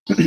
Hello.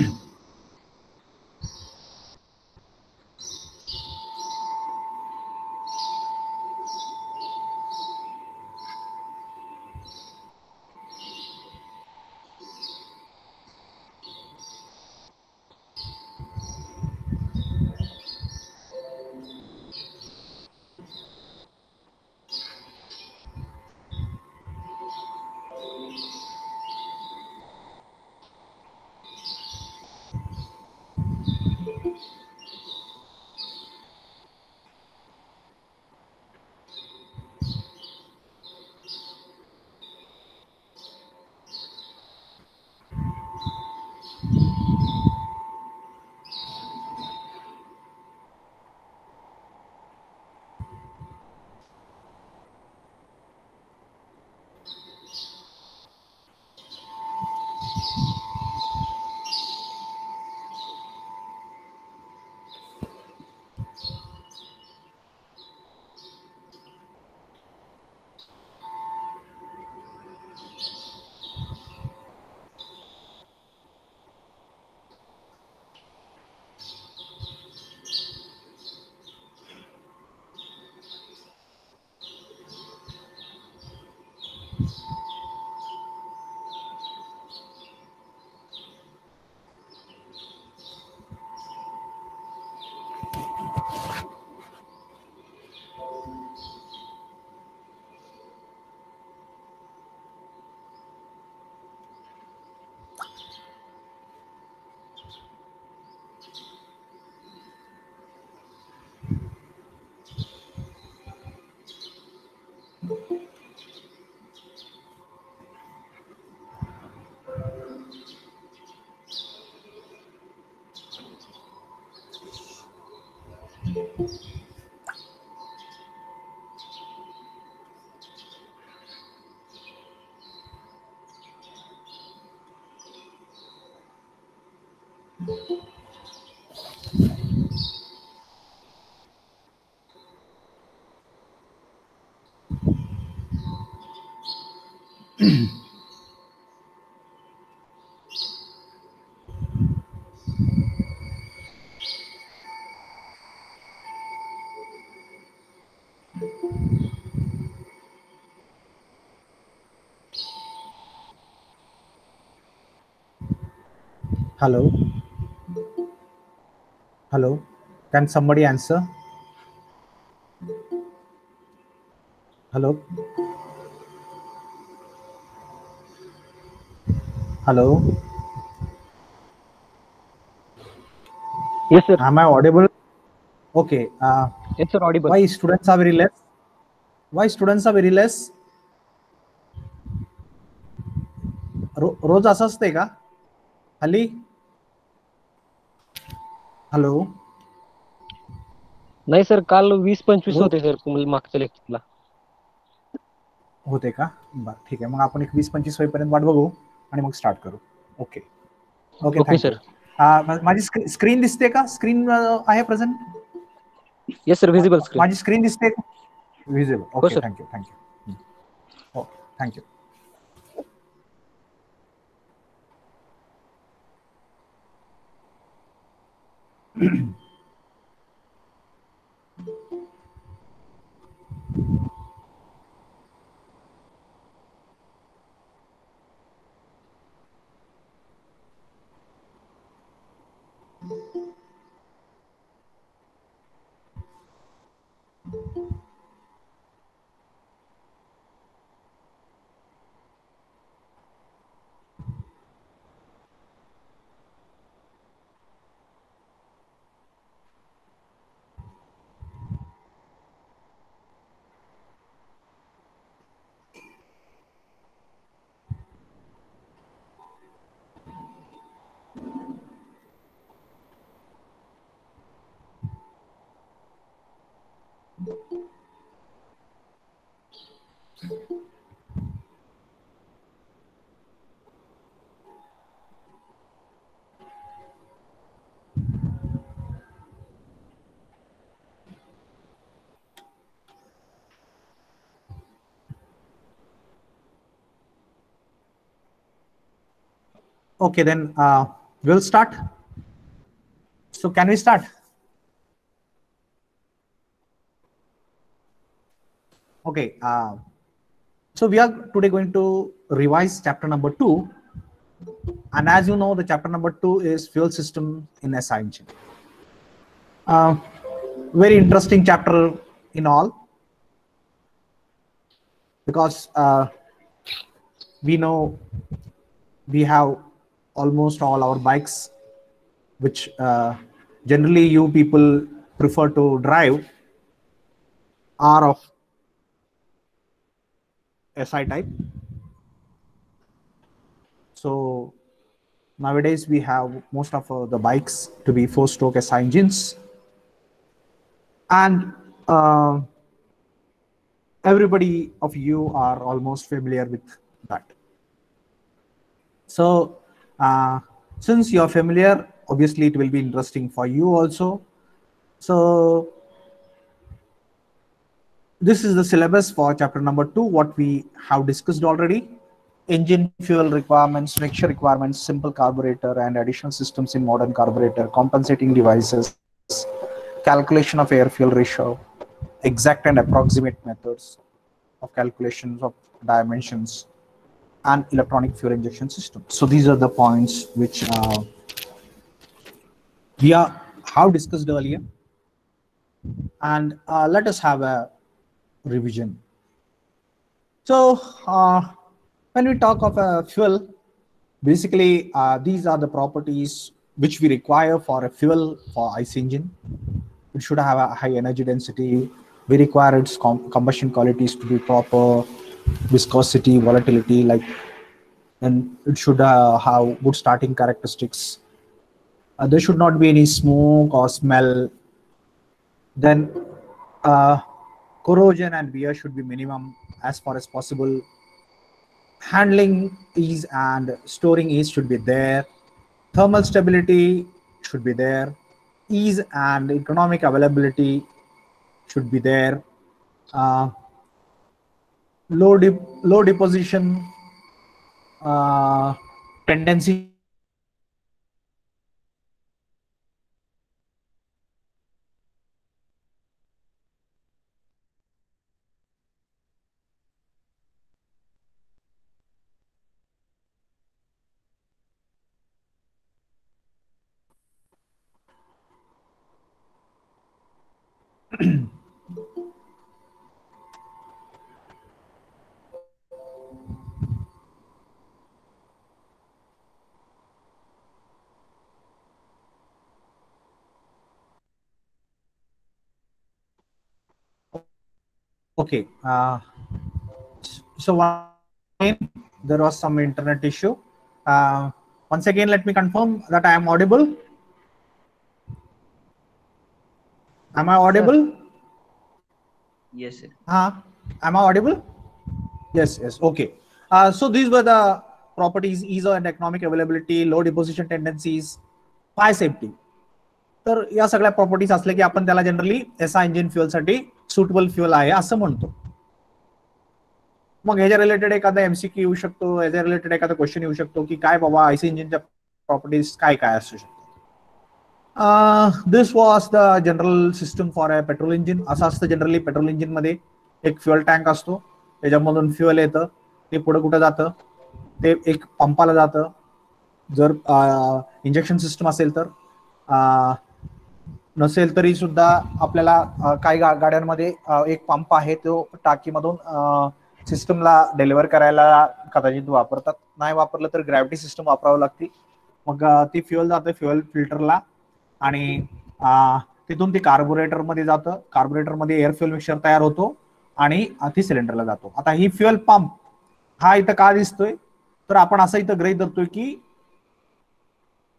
Hello. Can somebody answer? Hello. Hello. Yes, sir. Am I audible? Okay. Yes, sir. Audible. Why students are very less? Why students are very less? रोज असं असतंय का हल्ली? Hello. नाही sir, काल 20-25 रोज होते sir मागच्या लेक्चरला. होते का? बरं, ठीक आहे. मग आपण एक 20-25 होईपर्यंत वाट बघू आणि मग स्टार्ट करू. Okay. Okay, okay thank you. Sir. माझी स्क्रीन दिसते का? स्क्रीन आहे present? Yes sir, visible screen. माझी स्क्रीन दिसते का? व्हिजिबल. हो ओके, सर. थँक्यू. हो, thank you. Okay, then We'll start. So can we start? Okay. So we are today going to revise chapter number 2. And as you know, the chapter number 2 is fuel system in SI engine. Very interesting chapter in all, because we know we have almost all our bikes, which generally you people prefer to drive, are of SI type. So nowadays we have most of the bikes to be 4-stroke SI engines, and everybody of you are almost familiar with that. So since you're familiar, obviously it will be interesting for you also. So this is the syllabus for chapter number 2, what we have discussed already. Engine fuel requirements, mixture requirements, simple carburetor and additional systems in modern carburetor, compensating devices, calculation of air fuel ratio, exact and approximate methods of calculations of dimensions, and electronic fuel injection system. So these are the points which we have discussed earlier, and let us have a revision. So when we talk of a fuel, basically these are the properties which we require for a fuel for IC engine. It should have a high energy density. We require its combustion qualities to be proper, viscosity, volatility, and it should have good starting characteristics. There should not be any smoke or smell. Then corrosion and wear should be minimum as far as possible. Handling ease and storing ease should be there. Thermal stability should be there. Ease and economic availability should be there. Low deposition tendency okay. So there was some internet issue. Once again, let me confirm that I am audible. Am I audible? Yes, sir. Am I audible? Yes, yes. Okay. So these were the properties: ease and economic availability, low deposition tendencies, fire safety. तर या सगळ्या properties असल्या की आपण त्याला generally SI engine fuel साठी suitable fuel आहे असं म्हणतो. मग ह्याच्या रिलेटेड एखादा एमसीक्यू येऊ शकतो, ह्याच्या रिलेटेड एखादा क्वेश्चन येऊ शकतो की काय बाबा आयसी इंजिनच्या प्रॉपर्टीज काय काय असू शकतात. This was the general system for a petrol engine. असं असतं जनरली पेट्रोल इंजिन मध्ये एक फ्युअल टँक असतो, त्याच्यामधून फ्युअल येतं, ते पुढे कुठं जातं, ते एक पंपाला जातं. जर इंजेक्शन सिस्टम असेल तर, नसेल तरी सुद्धा आपल्याला काही गाड्यांमध्ये एक पंप आहे, तो टाकीमधून सिस्टमला डिलिव्हर करायला कदाचित वापरतात. नाही वापरलं तर ग्रॅव्हिटी सिस्टम वापरावं लागते. मग ती फ्युअल जातं फ्युअल फिल्टरला आणि तिथून ती कार्बोरेटर मध्ये जातं. कार्बोरेटर मध्ये एअर फ्युअल मिक्सचर तयार होतो आणि ती सिलेंडरला जातो. आता ही फ्युअल पंप हा इथं का दिसतोय, तर आपण असं इथं गृहीत धरतोय की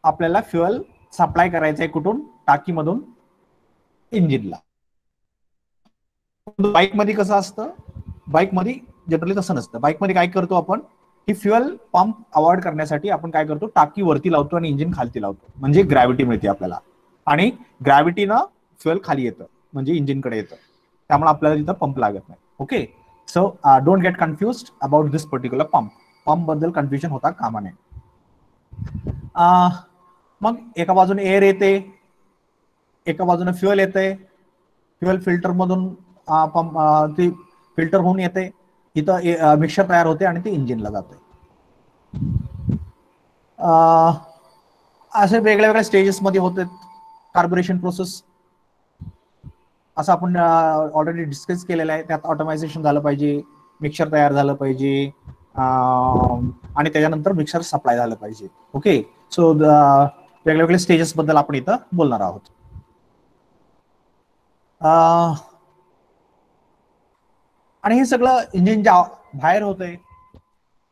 आपल्याला फ्युअल सप्लाय करायचंय कुठून, टाकीमधून इंजिनला. बाईक मध्ये कसं असतं, बाईक मध्ये जनरली तसं नसतं. बाईक मध्ये काय करतो आपण, ही फ्युअल पंप अवॉइड करण्यासाठी आपण काय करतो, टाकी वरती लावतो आणि इंजिन खालती लावतो, म्हणजे ग्रॅव्हिटी मिळते आपल्याला. आणि ग्रॅव्हिटीनं फ्युअल खाली येतं म्हणजे इंजिनकडे येतं, त्यामुळे आपल्याला तिथं पंप लागत नाही. Okay, so don't get confused about this particular pump. Pump बद्दल कन्फ्युजन होता कामा नये. मग एका बाजूने एअर येते, एका बाजूने फ्युएल येते, फ्युएल फिल्टर मधून पंप ती फिल्टर होऊन येते, इथं मिक्सर तयार होते आणि ते इंजिनला जाते. असे वेगळ्या वेगळ्या स्टेजेस मध्ये होते कार्बोरेशन प्रोसेस. असं आपण ऑलरेडी डिस्कस केलेलं आहे. त्यात ऑटोमायझेशन झालं पाहिजे, मिक्सर तयार झालं पाहिजे, आणि त्याच्यानंतर मिक्सर सप्लाय झालं पाहिजे. ओके, सो वेगळ्या वेगळ्या स्टेजेस बद्दल आपण इथं बोलणार आहोत. आणि हे सगळं इंजिनच्या बाहेर होतंय,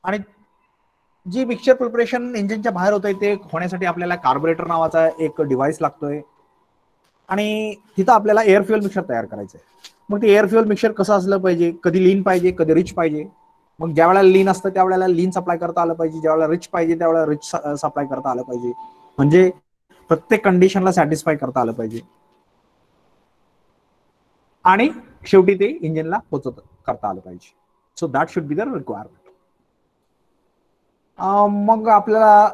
आणि जी मिक्सचर प्रिपरेशन इंजिनच्या बाहेर होतंय ते होण्यासाठी आपल्याला कार्बोरेटर नावाचा एक डिव्हाइस लागतोय, आणि तिथं आपल्याला एअर फ्युएल मिक्सर तयार करायचं आहे. मग ते एअर फ्युएल मिक्सर कसं असलं पाहिजे, कधी लीन पाहिजे, कधी रिच पाहिजे. मग ज्या वेळेला लीन असतं त्यावेळेला लीन सप्लाय करता आलं पाहिजे, ज्या वेळेला रिच पाहिजे त्यावेळेला रिच सप्लाय करता आलं पाहिजे. म्हणजे प्रत्येक कंडिशनला सॅटिस्फाय करता आलं पाहिजे, आणि शेवटी ते इंजिनला पोचत करता आलं पाहिजे. So that should be the requirement. मग आपल्याला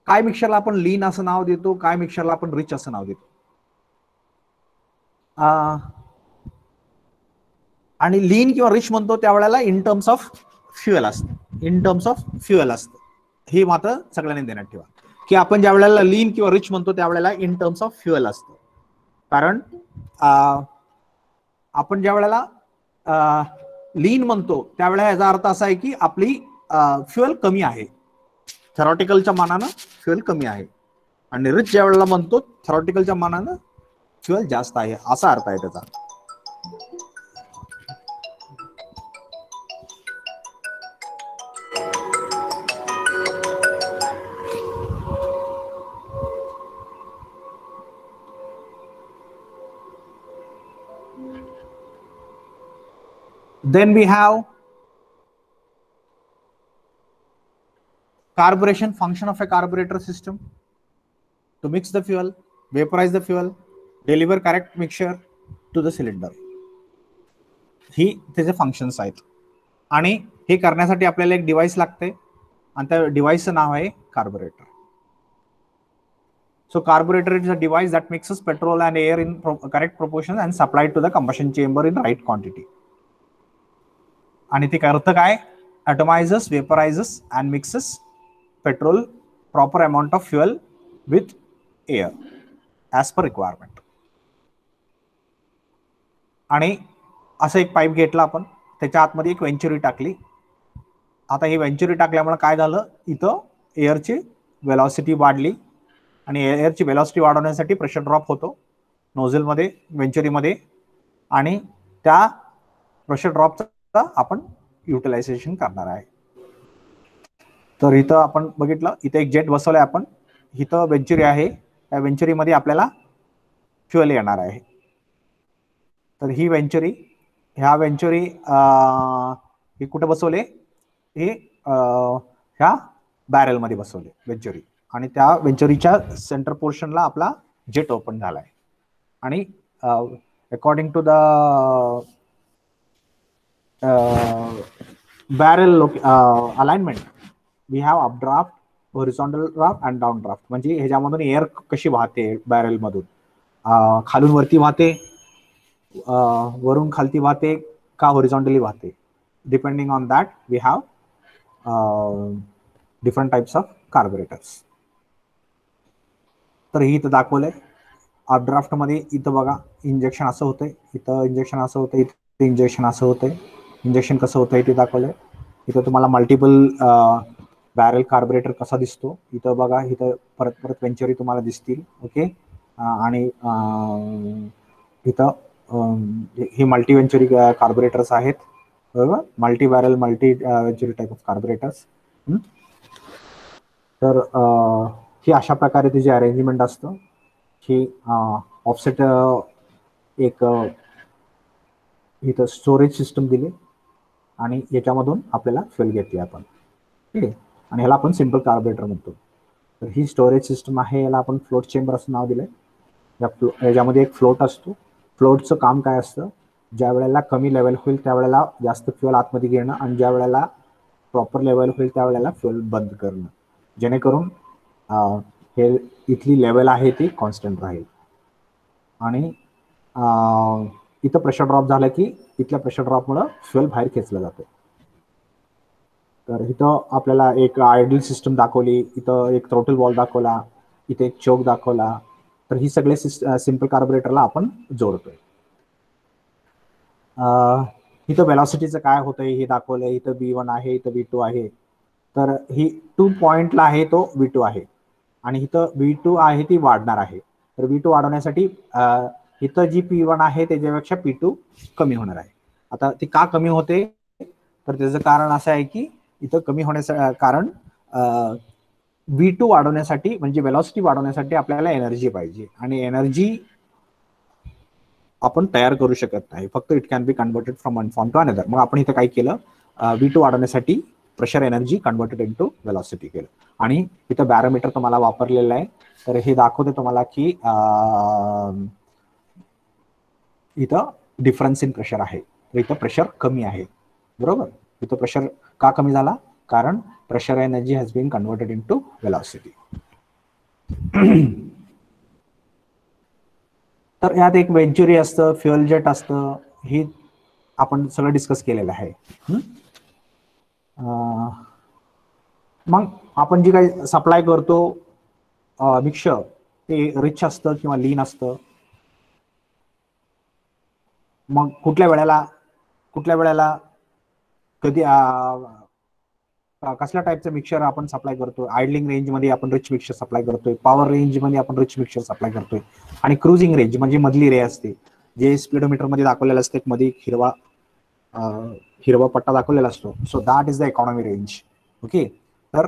काय मिक्सरला आपण लीन असं नाव देतो, काय मिक्सरला आपण रिच असं नाव देतो. आणि लीन किंवा रिच म्हणतो त्यावेळेला इन टर्म्स ऑफ फ्युएल असतं, इन टर्म्स ऑफ फ्युएल असतं. हे मात्र सगळ्यांनी ध्यानात ठेवा की आपण ज्या वेळेला लीन किंवा रिच म्हणतो त्यावेळेला इन टर्म्स ऑफ फ्युएल असतं. कारण आपण ज्या वेळेला लीन म्हणतो त्यावेळेला याचा अर्थ असा आहे की आपली फ्युएल कमी आहे, थेरॉटिकलच्या मानानं फ्युएल कमी आहे. आणि रिच ज्या वेळेला म्हणतो थेरॉटिकलच्या मानानं फ्युएल जास्त आहे, असा अर्थ आहे त्याचा. Then we have carburation, function of a carburetor system to mix the fuel, vaporize the fuel, deliver correct mixture to the cylinder. ही त्याचे फंक्शन्स आहेत, आणि हे करण्यासाठी आपल्याला एक डिव्हाइस लागते, आणि त्या डिव्हाइसचं नाव आहे carburettor. So carburetor is a device that mixes petrol and air in correct proportion and supplied to the combustion chamber in right quantity. आणि ते करतं काय, atomizes, vaporizes and mixes petrol proper amount of fuel with air as per requirement. आणि असं एक pipe घेतला आपण, त्याच्या आतमध्ये एक वेंचुरी टाकली. आता ही वेंचुरी टाकल्यामुळे काय झालं, इथं एअरची वेलॉसिटी वाढली, आणि एअरची वेलॉसिटी वाढवण्यासाठी प्रेशर ड्रॉप होतो नोझलमध्ये, वेंचुरीमध्ये, आणि त्या प्रेशर ड्रॉपचा आपण युटिलायझेशन करणार आहे. तर इथं आपण बघितलं, इथं एक जेट बसवलंय आपण, इथं वेंचुरी आहे, त्या वेंचुरीमध्ये आपल्याला फ्युएल येणार आहे. तर ही वेंचुरी, ह्या वेंचुरी हे कुठे बसवले, हे ह्या बॅरलमध्ये बसवले वेंचुरी, आणि त्या वेंचुरीच्या सेंटर पोर्शनला आपला जेट ओपन झालाय. आणि according to the barrel alignment we have updraft, horizontal draft and down draft. म्हणजे ह्याच्यामधून एअर कशी वाहते बॅरल मधून, खालून वरती वाहते, वरून खालती वाहते का हॉरिझॉन्टली वाहते, depending on that we have different types of carburettors. तर ही इथं दाखवलंय अपड्राफ्ट मध्ये. इथं बघा इंजेक्शन असं होतंय, इथं इंजेक्शन असं होतंय, इथं इंजेक्शन असं होतंय. इंजेक्शन कसं होतंय ते दाखवलंय. इथं तुम्हाला मल्टिपल बॅरल कार्बोरेटर कसा दिसतो, इथं बघा, इथं परत परत वेंचुरी तुम्हाला दिसतील. ओके, आणि इथं हे मल्टी वेंचुरी कार्बोरेटर्स आहेत, बरोबर, multi barrel multi venturi type of carburettors. तर ही अशा प्रकारे तिची अरेंजमेंट असतं. ही ऑफसेट एक इथं स्टोरेज सिस्टम दिली, आणि याच्यामधून आपल्याला फ्युएल घेतली आपण, ठीक आहे, आणि ह्याला आपण सिंपल कार्बोरेटर म्हणतो. तर ही स्टोरेज सिस्टम आहे, याला आपण फ्लोट चेंबर असं नाव दिलंय. याच्यामध्ये एक फ्लोट असतो. फ्लोटचं काम काय असतं, ज्या वेळेला कमी लेवल होईल त्यावेळेला जास्त फ्युएल आतमध्ये घेणं, आणि ज्या वेळेला प्रॉपर लेवल होईल त्यावेळेला फ्युएल बंद करणं, जेणेकरून हे इथली लेवल आहे ती कॉन्स्टंट राहील आणि इथं प्रेशर ड्रॉप झालं की इथल्या प्रेशर ड्रॉपमुळे फ्युएल बाहेर खेचलं जातं. तर इथं आपल्याला एक आयडल सिस्टम दाखवली, इथं एक थ्रोटल वॉल दाखवला, इथे एक चोक दाखवला. तर ही सगळे सिंपल कार्बोरेटरला आपण जोडतोय. इथं वेलॉसिटीचं काय होतंय हे दाखवलंय. इथं V1 आहे, इथं V2 आहे. तर ही 2 पॉइंटला आहे तो V2 आहे आणि इथं V2 आहे ती वाढणार आहे. तर V2 वाढवण्यासाठी इथं जी P1 आहे त्याच्यापेक्षा P2 कमी होणार आहे. आता ती का कमी होते, तर त्याचं कारण असं आहे की इथं कमी होण्याचं कारण V2 वाढवण्यासाठी म्हणजे वेलॉसिटी वाढवण्यासाठी आपल्याला एनर्जी पाहिजे आणि एनर्जी आपण तयार करू शकत नाही, फक्त it can be converted from one form to another. मग आपण इथं काय केलं, V2 वाढवण्यासाठी pressure energy converted into velocity केलं आणि इथं बॅरोमीटर तुम्हाला वापरलेलं आहे. तर हे दाखवते तुम्हाला की इथं डिफरन्स इन प्रेशर आहे. तर इथं प्रेशर कमी आहे, बरोबर. इथं प्रेशर का कमी झाला, कारण pressure energy has been converted into velocity. तर यात एक वेंचुरी असतं, फ्युएल जेट असतं, ही आपण सगळं डिस्कस केलेलं आहे. मग आपण जी काही सप्लाय करतो मिक्सर, ते रिच असतं किंवा लीन असतं. मग कुठल्या वेळेला कधी कसल्या टाईपचं मिक्सर आपण सप्लाय करतो. आयडलिंग रेंजमध्ये आपण रिच मिक्सर सप्लाय करतोय, पॉवर रेंजमध्ये आपण रिच मिक्सर सप्लाय करतोय आणि क्रुझिंग रेंज म्हणजे मधली रे असते, जे स्पीडोमीटरमध्ये दाखवलेलं असते. मध्ये हिरवा पट्टा दाखवलेला असतो. So that is the economy range. Okay. तर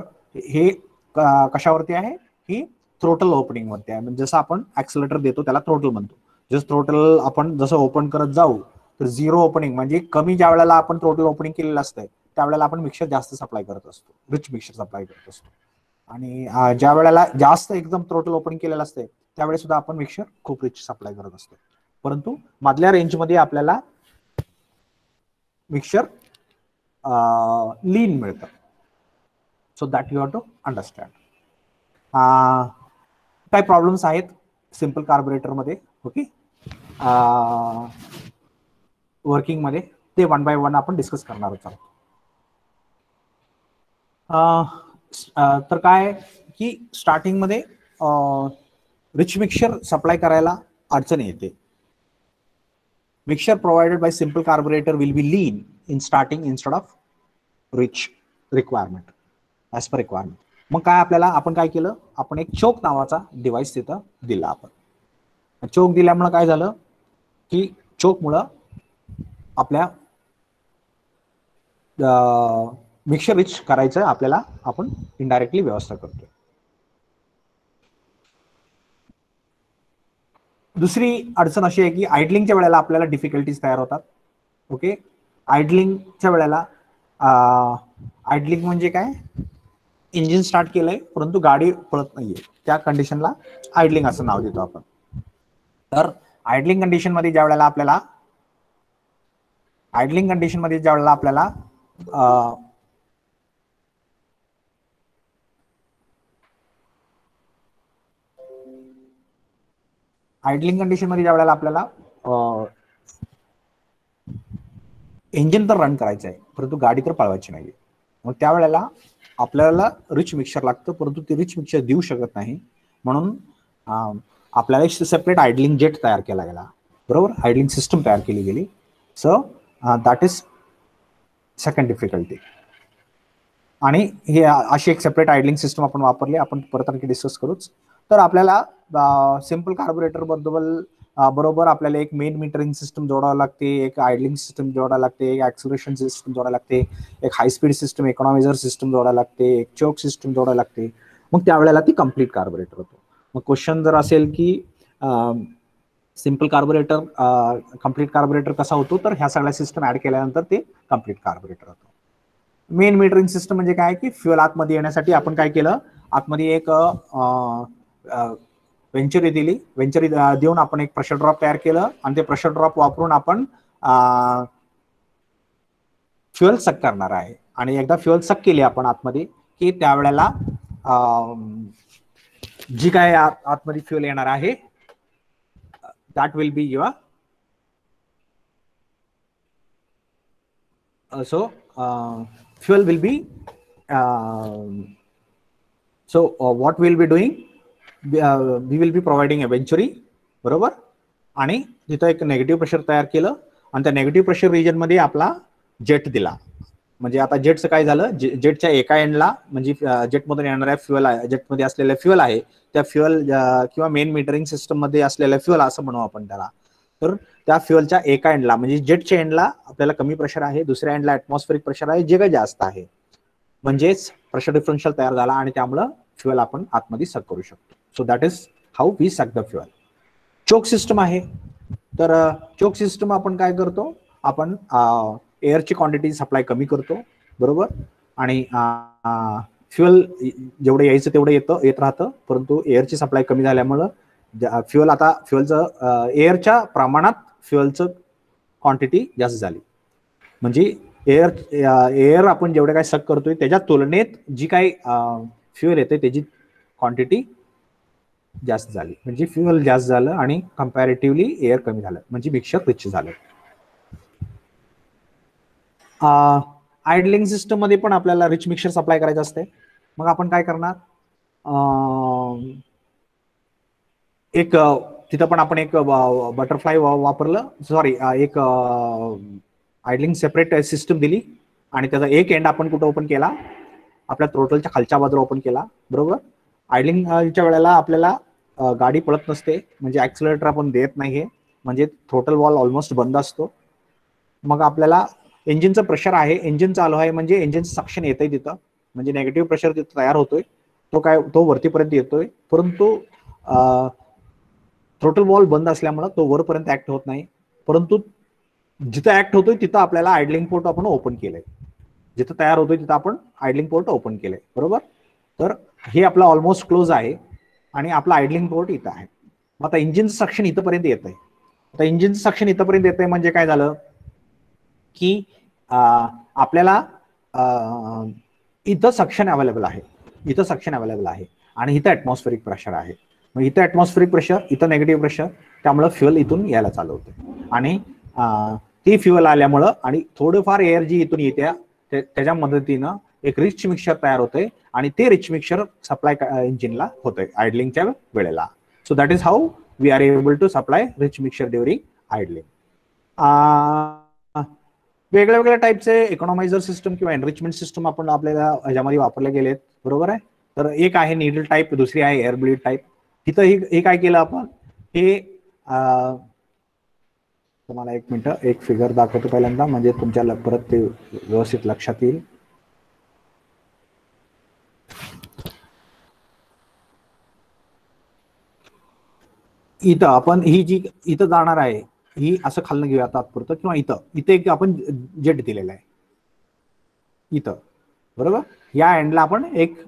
हे कशावरती आहे, ही थ्रोटल ओपनिंग वरती आहे. म्हणजे जसं आपण ऍक्सिलरेटर देतो त्याला थ्रोटल म्हणतो. जसं थ्रोटल आपण जसं ओपन करत जाऊ तर झिरो ओपनिंग म्हणजे कमी ज्या वेळेला आपण थ्रोटल ओपनिंग केलेलं असतं त्यावेळेला आपण मिक्सर जास्त सप्लाय करत असतो, रिच मिक्सर सप्लाय करत असतो. आणि ज्या वेळेला जास्त एकदम थ्रोटल ओपनिंग केलेलं असते त्यावेळेस सुद्धा आपण मिक्सर खूप रिच सप्लाय करत असतो. परंतु मधल्या रेंजमध्ये आपल्याला मिक्सर लीन मिळतं. So that you have to understand. काय प्रॉब्लेम्स आहेत सिंपल कार्बोरेटरमध्ये, ओके, वर्किंग मध्ये, ते वन बाय वन आपण डिस्कस करणार आहोत. तर काय की स्टार्टिंग मध्ये रिच मिक्सर सप्लाय करायला अडचण येते. Mixer provided bye simple carburettor will be lean in starting instead of rich requirement as per requirement. मग काय आपण काय केलं, आपण एक चोक नावाचा डिव्हाइस तिथं दिला. आपण चोक दिल्यामुळे काय झालं की चोकमुळं आपल्या मिक्सर रिच करायचं आपल्याला आपण इनडायरेक्टली व्यवस्था करतोय. दुसरी अडचण अशी आहे की आयडलिंगच्या वेळेला आपल्याला डिफिकल्टीज तयार होतात. ओके. आयडलिंगच्या वेळेला आयडलिंग म्हणजे काय, इंजिन स्टार्ट केलंय परंतु गाडी पळत नाहीये, त्या कंडिशनला आयडलिंग असं नाव देतो आपण. तर आयडलिंग कंडिशन मध्ये ज्या वेळेला आपल्याला आयडलिंग कंडिशन मध्ये ज्या वेळेला आपल्याला इंजिन तर रन करायचं आहे परंतु गाडी तर पळवायची नाही, मग त्यावेळेला आपल्याला रिच मिक्सर लागतं, परंतु ते रिच मिक्सर देऊ शकत नाही. म्हणून आपल्याला एक सेपरेट आयडलिंग जेट तयार केला गेला, बरोबर, आयडलिंग सिस्टम तयार केली गेली. So that is second difficulty. आणि हे अशी एक सेपरेट आयडलिंग सिस्टम आपण वापरली, आपण परत आणखी डिस्कस करूच. तर आपल्याला सिंपल कार्बोरेटर बरोबर आपल्याला एक मेन मीटरिंग सिस्टम जोडावं लागते, एक आयडलिंग सिस्टम जोडावं लागते, एक ऍक्सिलरेशन सिस्टम जोडावं लागते, एक हाय स्पीड सिस्टम इकॉनॉमायझर सिस्टम जोडावं लागते, एक चोक सिस्टम जोडावं लागते. मग त्यावेळेला ती कम्प्लीट कार्बोरेटर होतो. मग क्वेश्चन जर असेल की सिंपल कार्बोरेटर कम्प्लीट कार्बोरेटर कसा होतो, तर ह्या सगळ्या सिस्टम ऍड केल्यानंतर ते कम्प्लीट कार्बोरेटर होतो. मेन मीटरिंग सिस्टम म्हणजे काय की फ्युएल आतमध्ये येण्यासाठी आपण काय केलं, आतमध्ये एक वेंचुरी दिली, वेंचुरी देऊन आपण एक प्रेशर ड्रॉप तयार केलं आणि ते प्रेशर ड्रॉप वापरून आपण फ्युएल सक करणार आहे. आणि एकदा फ्युएल सक केली आपण आतमध्ये की त्यावेळेला जी काय आतमध्ये फ्युएल येणार आहे that will be your so fuel will be what we'll be doing, we will be providing a venturi, बरोबर. आणि तिथं एक नेगेटिव्ह प्रेशर तयार केलं आणि त्या नेगेटिव्ह प्रेशर रिजन मध्ये आपला जेट दिला. म्हणजे आता जेटचं काय झालं, जेटच्या एका एंडला म्हणजे जेटमधून येणाऱ्या फ्युएल आहे, जेटमध्ये असलेल्या फ्युएल आहे त्या फ्युएल किंवा मेन मीटरिंग सिस्टम मध्ये असलेल्या फ्युएल असं म्हणू आपण त्याला. तर त्या फ्युएलच्या एका एंडला म्हणजे जेटच्या एंडला आपल्याला कमी प्रेशर आहे, दुसऱ्या एंडला ऍटमॉस्फेरिक प्रेशर आहे जे काही जास्त आहे, म्हणजेच प्रेशर डिफरन्शियल तयार झाला आणि त्यामुळे फ्युएल आपण आतमध्ये सक करू शकतो. So that is how we suck the fuel. Choke system आहे, तर चोक सिस्टम आपण काय करतो, आपण एअरची क्वांटिटी सप्लाय कमी करतो, बरोबर. आणि फ्युएल जेवढं यायचं तेवढं येत राहतं, परंतु एअरची सप्लाय कमी झाल्यामुळं फ्युएल आता फ्युएलचं एअरच्या प्रमाणात फ्युएलचं क्वांटिटी जास्त झाली. म्हणजे एअर आपण जेवढे काय सक करतोय त्याच्या तुलनेत जी काही फ्युएल येते त्याची क्वांटिटी जास्त झाली, म्हणजे फ्युएल जास्त झालं आणि कंपॅरेटिव्हली एअर कमी झालं, म्हणजे मिक्सचर रिच झालं. आयडलिंग सिस्टम मध्ये पण आपल्याला रिच मिक्सचर सप्लाय करायचं असते. मग आपण काय करणार, एक तिथं पण आपण एक बटरफ्लाय वापरलं, सॉरी एक आयडलिंग सेपरेट सिस्टम दिली आणि त्याचा एक एंड आपण कुठं ओपन केला, आपल्या थ्रोटलच्या खालच्या बाजूला ओपन केला, बरोबर. आयडलिंगच्या वेळेला आपल्याला गाडी पळत नसते, म्हणजे ऍक्सिलरेटर आपण देत नाहीये, म्हणजे थ्रोटल वॉल ऑलमोस्ट बंद असतो. मग आपल्याला इंजिनचं प्रेशर आहे, इंजिन चालू आहे म्हणजे इंजिनचं सक्शन येतंय तिथं, म्हणजे नेगेटिव्ह प्रेशर तिथं तयार होतोय, तो वरतीपर्यंत येतोय, परंतु थ्रोटल वॉल बंद असल्यामुळे तो वरपर्यंत ऍक्ट होत नाही. परंतु जिथं ऍक्ट होतोय तिथं आपल्याला आयडलिंग पोर्ट आपण ओपन केलंय, जिथं तयार होतोय तिथं आपण आयडलिंग पोर्ट ओपन केलंय, बरोबर. तर हे आपला ऑलमोस्ट क्लोज आहे आणि आपला आयडलिंग पोर्ट इथं आहे. मग आता इंजिनचं सक्शन इथंपर्यंत येत आहे. आता इंजिनचं सक्शन इथंपर्यंत येत आहे म्हणजे काय झालं की आपल्याला इथं सक्शन अवेलेबल आहे, इथं सक्शन अवेलेबल आहे आणि इथं ऍटमॉस्फेरिक प्रेशर आहे. मग इथं ऍटमॉस्फेरिक प्रेशर, इथं नेगेटिव्ह प्रेशर, त्यामुळे फ्युएल इथून यायला चालू होते आणि ती फ्युएल आल्यामुळं आणि थोडंफार एअर जी इथून येत्या त्याच्या मदतीनं एक रिच मिक्सचर तयार होते आणि ते रिच मिक्सचर सप्लाय इंजिनला होतंय आयडलिंगच्या वेळेला. So that is how we are able to supply rich mixture during idling. वेगळ्या वेगळ्या टाईपचे इकॉनॉमायझर सिस्टम किंवा एनरिचमेंट सिस्टम आपण आपल्याला ह्याच्यामध्ये वापरले गेलेत, बरोबर आहे. तर एक आहे निडल टाईप, दुसरी आहे एअर ब्लीड टाईप. तिथं हे काय केलं आपण, हे तुम्हाला एक मिनिट एक फिगर दाखवतो पहिल्यांदा, म्हणजे तुमच्या परत ते व्यवस्थित लक्षात येईल. इथं आपण ही जी इथं जाणार आहे ही असं खालनं घेऊया तात्पुरतं, किंवा इथं एक आपण जेट दिलेला आहे इथं, बरोबर. या एंडला आपण एक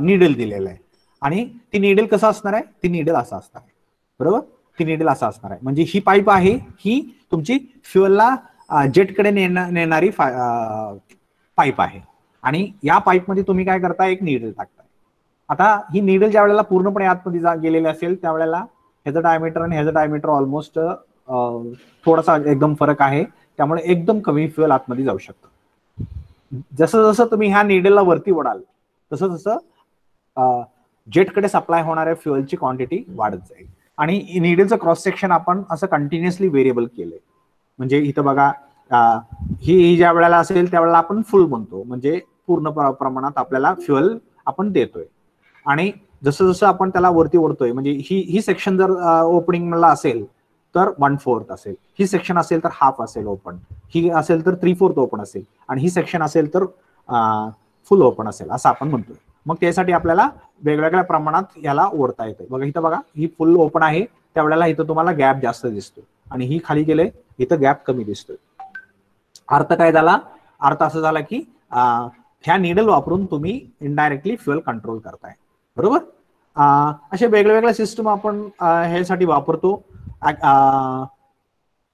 निडल दिलेला आहे आणि ती निडल कसं असणार आहे, ती निडल असं असणार आहे, बरोबर. ती निडल असं असणार आहे, म्हणजे ही पाईप आहे, ही तुमची फ्युएलला जेटकडे नेणारी पाईप आहे आणि या पाईपमध्ये तुम्ही काय करता, एक निडल टाकताय. आता ही निडल ज्या वेळेला पूर्णपणे आतमध्ये गेलेली असेल त्यावेळेला ह्याचं डायमीटर आणि ह्याचं डायमीटर ऑलमोस्ट थोडासा एकदम फरक आहे, त्यामुळे एकदम कमी फ्युएल आतमध्ये जाऊ शकतं. जसं जसं तुम्ही ह्या निडलला वरती वडाल तसं तसं जेटकडे सप्लाय होणाऱ्या फ्युएलची क्वांटिटी वाढत जाईल. आणि निडलचं क्रॉस सेक्शन आपण असं कंटिन्युअसली व्हेरिएबल केलंय, म्हणजे इथं बघा ही ज्या वेळेला असेल त्यावेळेला आपण फुल म्हणतो, म्हणजे पूर्ण प्रमाणात आपल्याला फ्युएल आपण देतोय. आणि जसं जसं आपण त्याला वरती ओढतोय, म्हणजे ही सेक्शन जर ओपनिंगला असेल तर 1/4 असेल, ही सेक्शन असेल तर हाफ असेल ओपन, ही असेल तर 3/4 ओपन असेल आणि ही सेक्शन असेल तर फुल ओपन असेल, असं आपण म्हणतोय. मग त्यासाठी आपल्याला वेगवेगळ्या प्रमाणात याला ओढता येते. बघा इथं बघा ही फुल ओपन आहे त्यावेळेला इथं तुम्हाला गॅप जास्त दिसतो आणि ही खाली गेले इथं गॅप कमी दिसतोय. अर्थ काय झाला, अर्थ असं झाला की ह्या निडल वापरून तुम्ही इनडायरेक्टली फ्युएल कंट्रोल करताय, बरोबर. असे वेगवेगळ्या सिस्टम आपण ह्यासाठी वापरतो.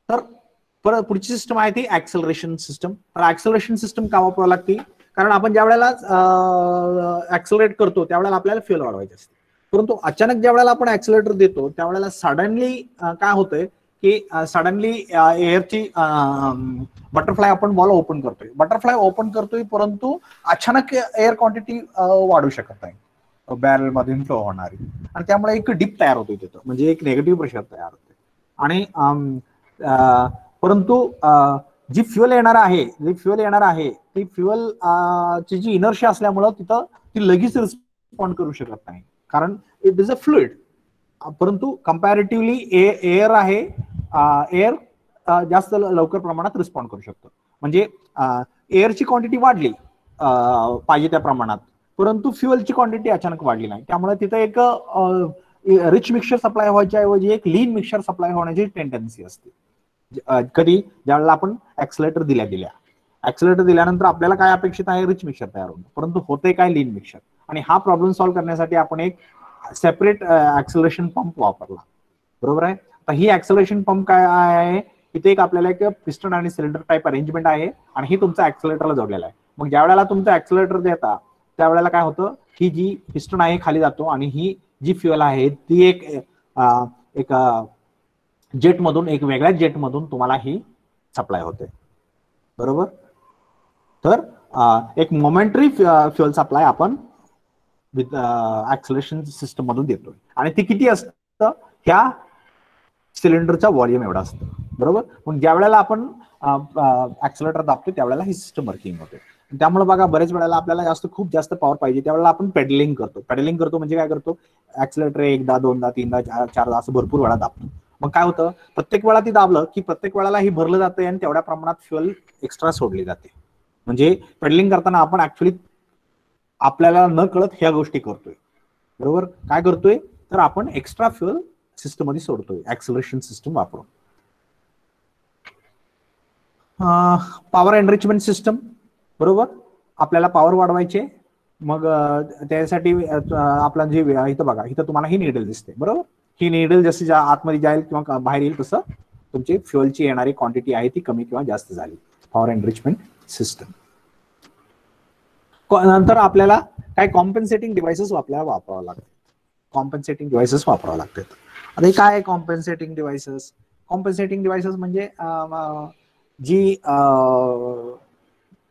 तर परत पुढची सिस्टम आहे ती ऍक्सेलरेशन सिस्टम. तर ऍक्सेलरेशन सिस्टम का वापरावं लागते, कारण आपण ज्या वेळेला ऍक्सेलरेट करतो त्यावेळेला आपल्याला फ्युएल वाढवायचे असते, परंतु अचानक ज्या वेळेला आपण ऍक्सिलरेटर देतो त्यावेळेला सडनली काय होतंय की सडनली एअरची बटरफ्लाय आपण बॉल ओपन करतोय परंतु अचानक एअर क्वांटिटी वाढू शकत नाही बॅरल मधून फ्लो होणारी, आणि त्यामुळे एक डिप तयार होते तिथं, म्हणजे एक निगेटिव्ह प्रेशर तयार होते. आणि परंतु जी फ्युएल येणार आहे ती फ्युएल ची जी इनर्शिया असल्यामुळं तिथं ती लगेच रिस्पॉन्ड करू शकत नाही, कारण इट इज अ फ्लुइड. परंतु कंपॅरेटिव्हली एअर आहे, एअर जास्त लवकर प्रमाणात रिस्पॉन्ड करू शकतो. म्हणजे एअरची क्वांटिटी वाढली पाहिजे त्या प्रमाणात, परंतु फ्युएलची क्वांटिटी अचानक वाढली नाही. त्यामुळे तिथे एक रिच मिक्सचर सप्लाय व्हायच्या ऐवजी एक लीन मिक्सचर सप्लाय होण्याची टेंडन्सी असते. कधी ज्यावेळेला आपण ऍक्सिलरेटर दिल्यानंतर आपल्याला काय अपेक्षित आहे, रिच मिक्सचर तयार होणं, परंतु होते काय, लीन मिक्सचर. आणि हा प्रॉब्लेम सॉल्व्ह करण्यासाठी आपण एक सेपरेट ऍक्सिलरेशन पंप वापरला, बरोबर आहे. तर ही ऍक्सिलरेशन पंप काय आहे, इथे एक आपल्याला एक पिस्टन आणि सिलेंडर टाईप अरेंजमेंट आहे आणि ही तुमचा ऍक्सिलरेटरला जोडलेला आहे. मग ज्या वेळेला तुमचं ऍक्सिलरेटर देता त्यावेळेला काय होतं, ही जी पिस्टन आहे खाली जातो आणि ही जी फ्युएल आहे ती एक जेट मधून, एक वेगळ्या जेट मधून तुम्हाला ही सप्लाय होते, बरोबर. तर एक मोमेंटरी फ्युएल सप्लाय आपण विथ ऍक्सिलरेशन सिस्टम मधून देतोय, आणि ती किती असतं, ह्या सिलेंडरचा व्हॉल्यूम एवढा असतं, बरोबर. मग ज्या वेळेला आपण ऍक्सिलरेटर दाबतो त्यावेळेला ही सिस्टम वर्किंग होते. त्यामुळे बघा बरेच वेळेला आपल्याला खूप जास्त पॉवर पाहिजे त्यावेळेला आपण पेडलिंग करतो म्हणजे काय करतो, ऍक्सिलरेटर एकदा, दोनदा, तीनदा, चारदा असं भरपूर वेळा दाबतो. मग काय होतं, प्रत्येक वेळा ती दाबलं की प्रत्येक वेळेला ही भरलं जाते आणि तेवढ्या प्रमाणात फ्युएल एक्स्ट्रा सोडली जाते. म्हणजे पेडलिंग करताना आपण ऍक्च्युअली आपल्याला न कळत ह्या गोष्टी करतोय, बरोबर. काय करतोय तर आपण एक्स्ट्रा फ्युएल सिस्टम मध्ये सोडतोय ऍक्सिलरेशन सिस्टम वापरून. पॉवर एनरिचमेंट सिस्टम, बरोबर. आपल्याला पॉवर वाढवायचे, मग त्यासाठी आपला जे इथं बघा, इथं तुम्हाला ही निडल दिसते, बरोबर. ही निडल जशी आतमध्ये जाईल किंवा बाहेर येईल तसं तुमची फ्युएलची येणारी क्वांटिटी आहे ती कमी किंवा जास्त झाली. Power enrichment system. नंतर आपल्याला काय कॉम्पेन्सेटिंग डिव्हाइसेस वापरावं लागतात. आता हे काय आहे कॉम्पेन्सेटिंग डिव्हाइसेस? कॉम्पेन्सेटिंग डिव्हाइसेस म्हणजे जी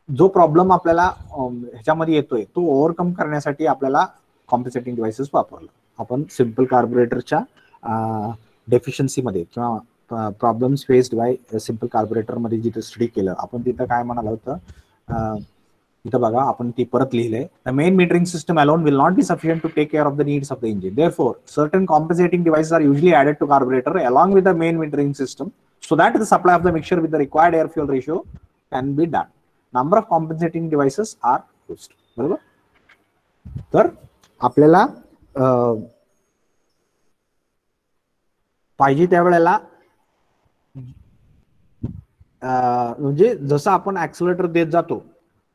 जो प्रॉब्लेम आपल्याला ह्याच्यामध्ये येतोय तो ओव्हरकम करण्यासाठी आपल्याला कॉम्पेन्सेटिंग डिव्हाइसेस वापरलं. आपण सिम्पल कार्बोरेटरच्या डेफिशियन्सी मध्ये किंवा problems faced by simple carburettor मध्ये जिथे स्टडी केलं आपण, तिथं काय म्हणालं होतं, इथं बघा आपण ती परत लिहिलंय. The main metering system alone will not be sufficient to take care of the needs of the engine. Therefore, certain compensating devices are usually added to carburetor along with the main metering system so that the supply of the mixture with the required air fuel ratio can be done. Number of compensating devices are used. बरोबर. तर आपल्याला पाहिजे त्यावेळेला म्हणजे जसं आपण ऍक्सिलरेटर देत जातो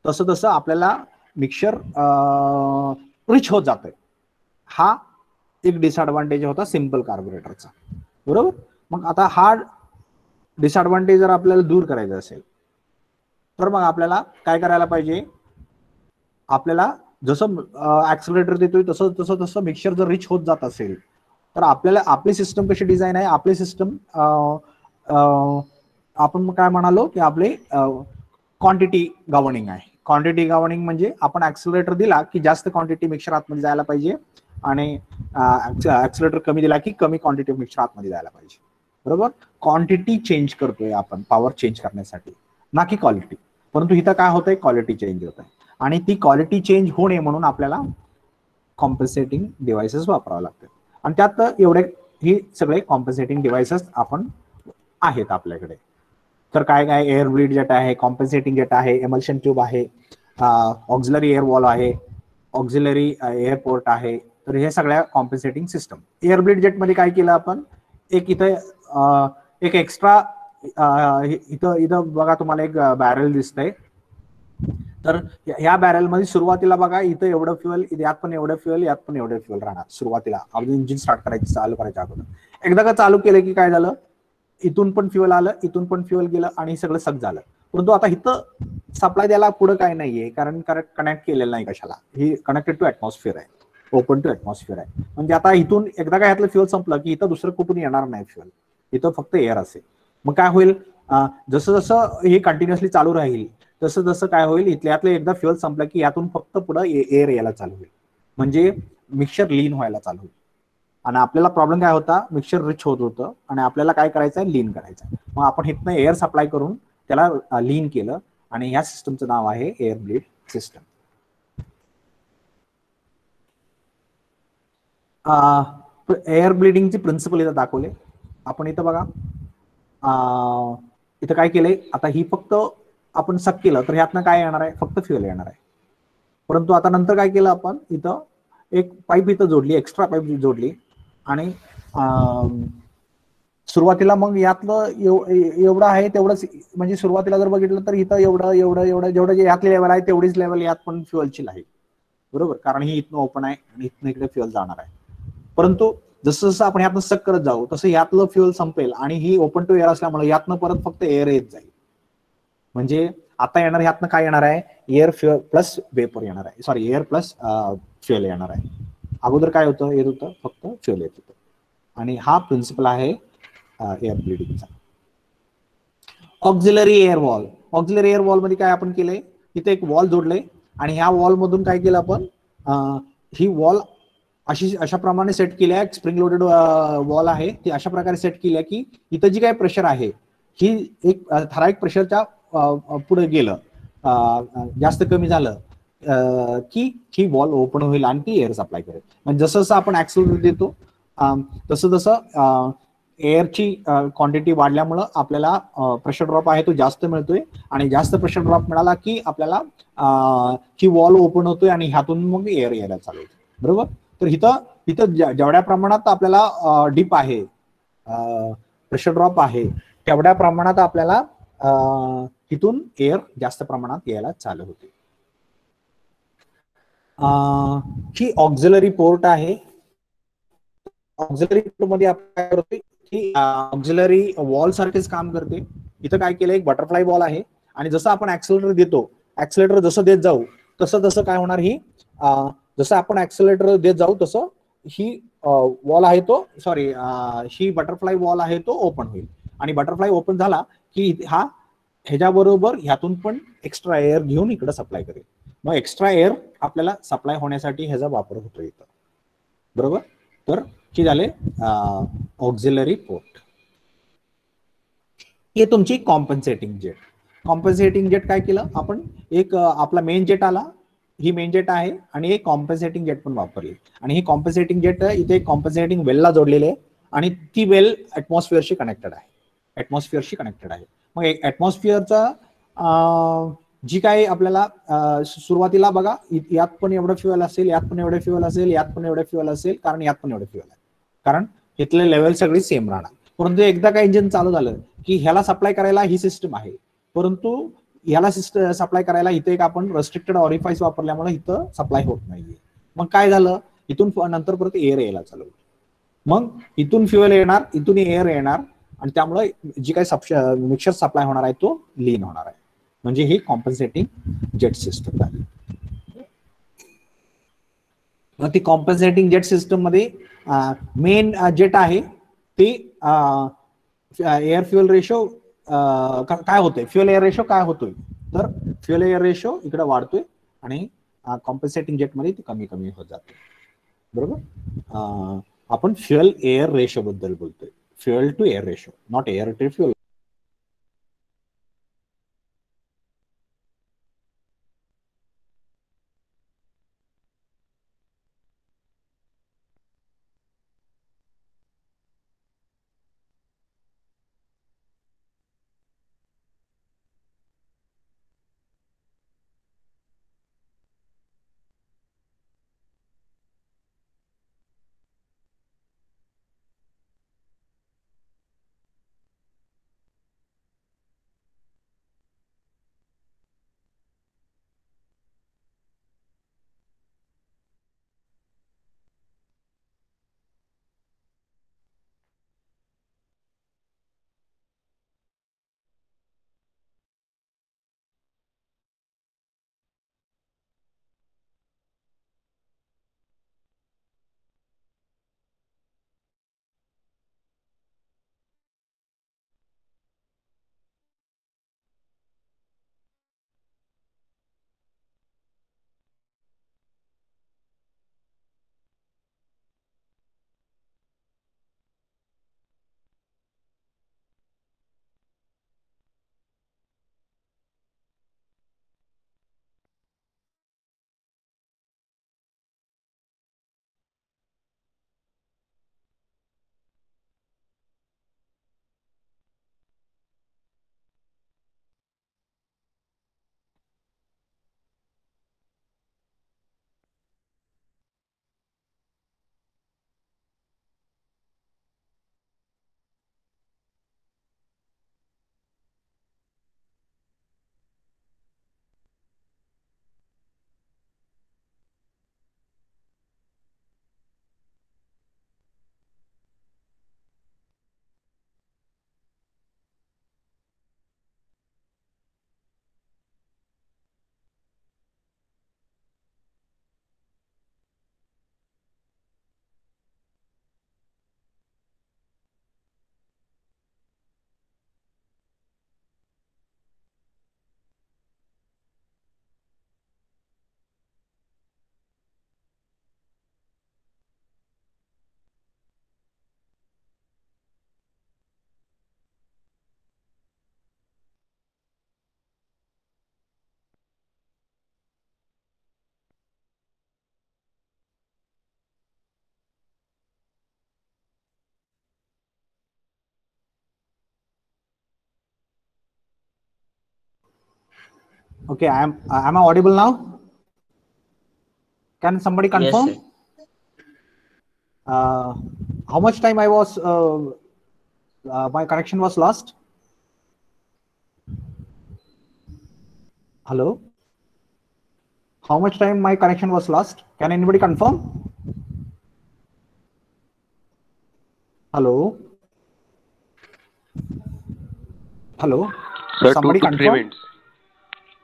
तसं तसं आपल्याला मिक्सचर रिच होत जातंय. हा एक डिसएडव्हान्टेज होता सिम्पल कार्बोरेटरचा, बरोबर. मग आता हा डिसएडव्हान्टेज जर आपल्याला दूर करायचा असेल तर मग आपल्याला काय करायला पाहिजे, आपल्याला जसं ऍक्सिलरेटर देतोय तसं तसं तसं मिक्सचर जर रिच होत जात असेल तर आपल्याला आपली सिस्टम कशी डिझाईन आहे, आपली सिस्टम आपण काय म्हणालो की आपले क्वांटिटी गव्हर्निंग आहे. क्वांटिटी गव्हर्निंग म्हणजे आपण ऍक्सिलरेटर दिला की जास्त क्वांटिटी मिक्सचर आतमध्ये जायला पाहिजे आणि ऍक्सिलरेटर कमी दिला की कमी क्वांटिटी मिक्सचर आतमध्ये जायला पाहिजे, बरोबर. क्वांटिटी चेंज करतोय आपण पॉवर चेंज करण्यासाठी, ना की क्वालिटी. परंतु इथं काय होतंय, क्वालिटी चेंज होत आहे आणि ती क्वालिटी चेंज होऊ नये म्हणून आपल्याला कॉम्पेन्सेटिंग डिव्हाइसेस वापरावे लागतात. आणि त्यात एवढे ही सगळे कॉम्पेन्सेटिंग डिव्हाइसेस आपण आहेत आपल्याकडे. तर काय काय एअर ब्लीड जेट आहे, कॉम्पेन्सेटिंग जेट आहे, एमल्शन ट्यूब आहे, ऑक्झिलरी एअर वॉल आहे, ऑक्झिलरी एअरपोर्ट आहे. तर हे सगळ्या compensating system. Air bleed jet मध्ये काय केलं आपण, एक इथं एक एक्स्ट्रा इथं इथं बघा तुम्हाला एक बॅरल दिसतंय. तर ह्या बॅरल मध्ये सुरुवातीला बघा इथं एवढं फ्युएल, यात पण एवढं फ्युएल, यात पण एवढं फ्युएल राहणार सुरुवातीला आपण इंजिन स्टार्ट करायचं चालू करायच्या अगोदर. एकदा का चालू केलं की काय झालं, इथून पण फ्युएल आलं, इथून पण फ्युएल गेलं आणि सगळं सक झालं. परंतु आता इथं सप्लाय द्यायला पुढे काय नाहीये कारण कनेक्ट केलेलं नाही कशाला, ही कनेक्टेड टू ऍटमॉस्फिअर आहे. ओपन टू ऍटमॉस्फिअर आहे. म्हणजे आता इथून एकदा काय यातलं फ्युअल संपलं की इथं दुसरं कुठून येणार नाही फ्युअल, इथं फक्त एअर असेल. मग काय होईल, जसं जसं हे कंटिन्युअसली चालू राहील तसं जसं काय होईल, इथल्यातलं एकदा फ्युअल संपलं की यातून फक्त पुढे एअर यायला चालू होईल, म्हणजे मिक्सचर लीन व्हायला चालू होईल. आणि आपल्याला प्रॉब्लेम काय होता, मिक्सचर रिच होत होतं आणि आपल्याला काय करायचं आहे, लीन करायचं. मग आपण इथनं एअर सप्लाय करून त्याला लीन केलं आणि ह्या सिस्टमचं नाव आहे एअर ब्लीड सिस्टम. एअर ब्लीडिंगची प्रिन्सिपल इथं दाखवले आपण. इथं बघा, इथं काय केलंय, आता ही फक्त आपण सक केलं तर ह्यातनं काय येणार आहे, फक्त फ्युएल येणार आहे. परंतु आता नंतर काय केलं आपण, इथं एक पाईप इथं जोडली, एक्स्ट्रा पाईप जोडली आणि सुरुवातीला मग यातलं एवढं आहे तेवढंच, म्हणजे सुरुवातीला जर बघितलं तर इथं एवढं एवढं एवढं जेवढं जे यातली लेवल आहे तेवढीच लेवल यात पण फ्युएलची आहे, बरोबर, कारण ही इथनं ओपन आहे आणि इथनं इकडे फ्युएल जाणार आहे. परंतु जसं जसं आपण यातनं सक करत जाऊ तसं यातलं फ्युएल संपेल आणि ही ओपन टू एअर असल्यामुळे यातनं परत फक्त एअर येत जाईल. म्हणजे आता येणार ह्यातनं काय येणार आहे, एअर फ्युएल प्लस वेपर येणार आहे, सॉरी एअर प्लस फ्युएल येणार आहे. अगोदर काय होतं, येत होतं फक्त फ्युएल येत होतं. आणि हा प्रिन्सिपल आहे एअर ब्लीडिंगचा. Auxiliary air valve, auxiliary air valve मध्ये काय आपण केलंय, इथे एक वॉल जोडले आणि ह्या वॉल मधून काय केलं आपण, ही वॉल अशा प्रमाणे सेट केल्या, स्प्रिंग लोडेड वॉल आहे ती अशा प्रकारे सेट केल्या की इथं जी काय प्रेशर आहे ही एक ठराविक प्रेशरच्या पुढे गेलं, जास्त कमी झालं की ही वॉल ओपन होईल आणि ती एअर सप्लाय करेल. म्हणजे जसं जसं आपण ऍक्सेलरेट देतो तसं तसं एअरची क्वांटिटी वाढल्यामुळं आपल्याला प्रेशर ड्रॉप आहे तो जास्त मिळतोय आणि जास्त प्रेशर ड्रॉप मिळाला की आपल्याला ही वॉल ओपन होतोय आणि ह्यातून मग एअर यायला चालू होते, बरोबर. तर इथं इथं जेवढ्या प्रमाणात आपल्याला डिप आहे, प्रेशर ड्रॉप आहे, तेवढ्या प्रमाणात आपल्याला इथून एअर जास्त प्रमाणात यायला चालू होते. ही ऑक्झिलरी पोर्ट आहे. ऑक्झिलरी पोर्ट मध्ये आपण काय करतोय की ऑक्झिलरी वॉल सारखेच काम करते. इथं काय केलं, एक बटरफ्लाय बॉल आहे आणि जसं आपण ऍक्सेलरेटर देतो, ऍक्सेलरेटर जसं देत जाऊ तसं तसं काय होणार, ही जसं आपण ऍक्सेलरेटर देत जाऊ तसं ही वॉल आहे तो, सॉरी ही बटरफ्लाय वॉल आहे तो ओपन होईल आणि बटरफ्लाय ओपन झाला की हा ह्याच्याबरोबर ह्यातून पण एक्स्ट्रा एअर घेऊन इकडे सप्लाय करेल. मग एक्स्ट्रा एअर आपल्याला सप्लाय होण्यासाठी ह्याचा वापर होतो इथं, बरोबर. तर हे झाले ऑक्झिलरी पोर्ट. हे तुमची कॉम्पन्सेटिंग जेट. कॉम्पन्सेटिंग जेट काय केलं आपण, एक आपला मेन जेट आला, ही मेन जेट आहे आणि एक कॉम्पन्सेटिंग जेट पण वापरली आणि ही कॉम्पन्सेटिंग जेट इथे कॉम्पन्सेटिंग वेलला जोडलेली आहे आणि ती वेल ऍटमॉस्फिअरशी कनेक्टेड आहे, ऍटमॉस्फिअरशी कनेक्टेड आहे. मग ऍटमॉस्फिअरचा जी काही आपल्याला सुरुवातीला बघा, यात पण एवढं फ्युएल असेल, यात पण एवढं फ्युएल असेल, यात पण एवढं फ्युएल असेल, कारण यात पण एवढं फ्युएल आहे, कारण इथले लेवल सगळी सेम राहणार. परंतु एकदा का इंजिन चालू झालं की ह्याला सप्लाय करायला ही सिस्टम आहे, परंतु ह्याला सप्लाय करायला इथे एक आपण रेस्ट्रिक्टेड ऑरिफाईस वापरल्यामुळे इथं सप्लाय होत नाहीये. मग काय झालं, इथून नंतर परत एअर यायला चालू होतं. मग इथून फ्युएल येणार, इथून एअर येणार आणि त्यामुळे जी काही मिक्सचर सप्लाय होणार आहे तो लीन होणार आहे. म्हणजे ही कॉम्पन्सेटिंग जेट सिस्टम झाली. मग ती कॉम्पन्सेटिंग जेट सिस्टम मध्ये मेन जेट आहे ते एअर फ्युएल रेशो काय होतोय, फ्युएल एअर रेशो काय होतोय, तर फ्युएल एअर रेशो इकडे वाढतोय आणि कॉम्पन्सेटिंग जेट मध्ये ती कमी कमी होत जाते, बरोबर. आपण फ्युएल एअर रेशो बद्दल बोलतोय, fuel to air ratio, not air to fuel. Okay, am I audible now? Can somebody Yes, confirm? sir. How much time I was my connection was lost? Hello? How much time my connection was lost? Can anybody confirm? Hello? Hello? Sir, two Somebody to three confirm? minutes.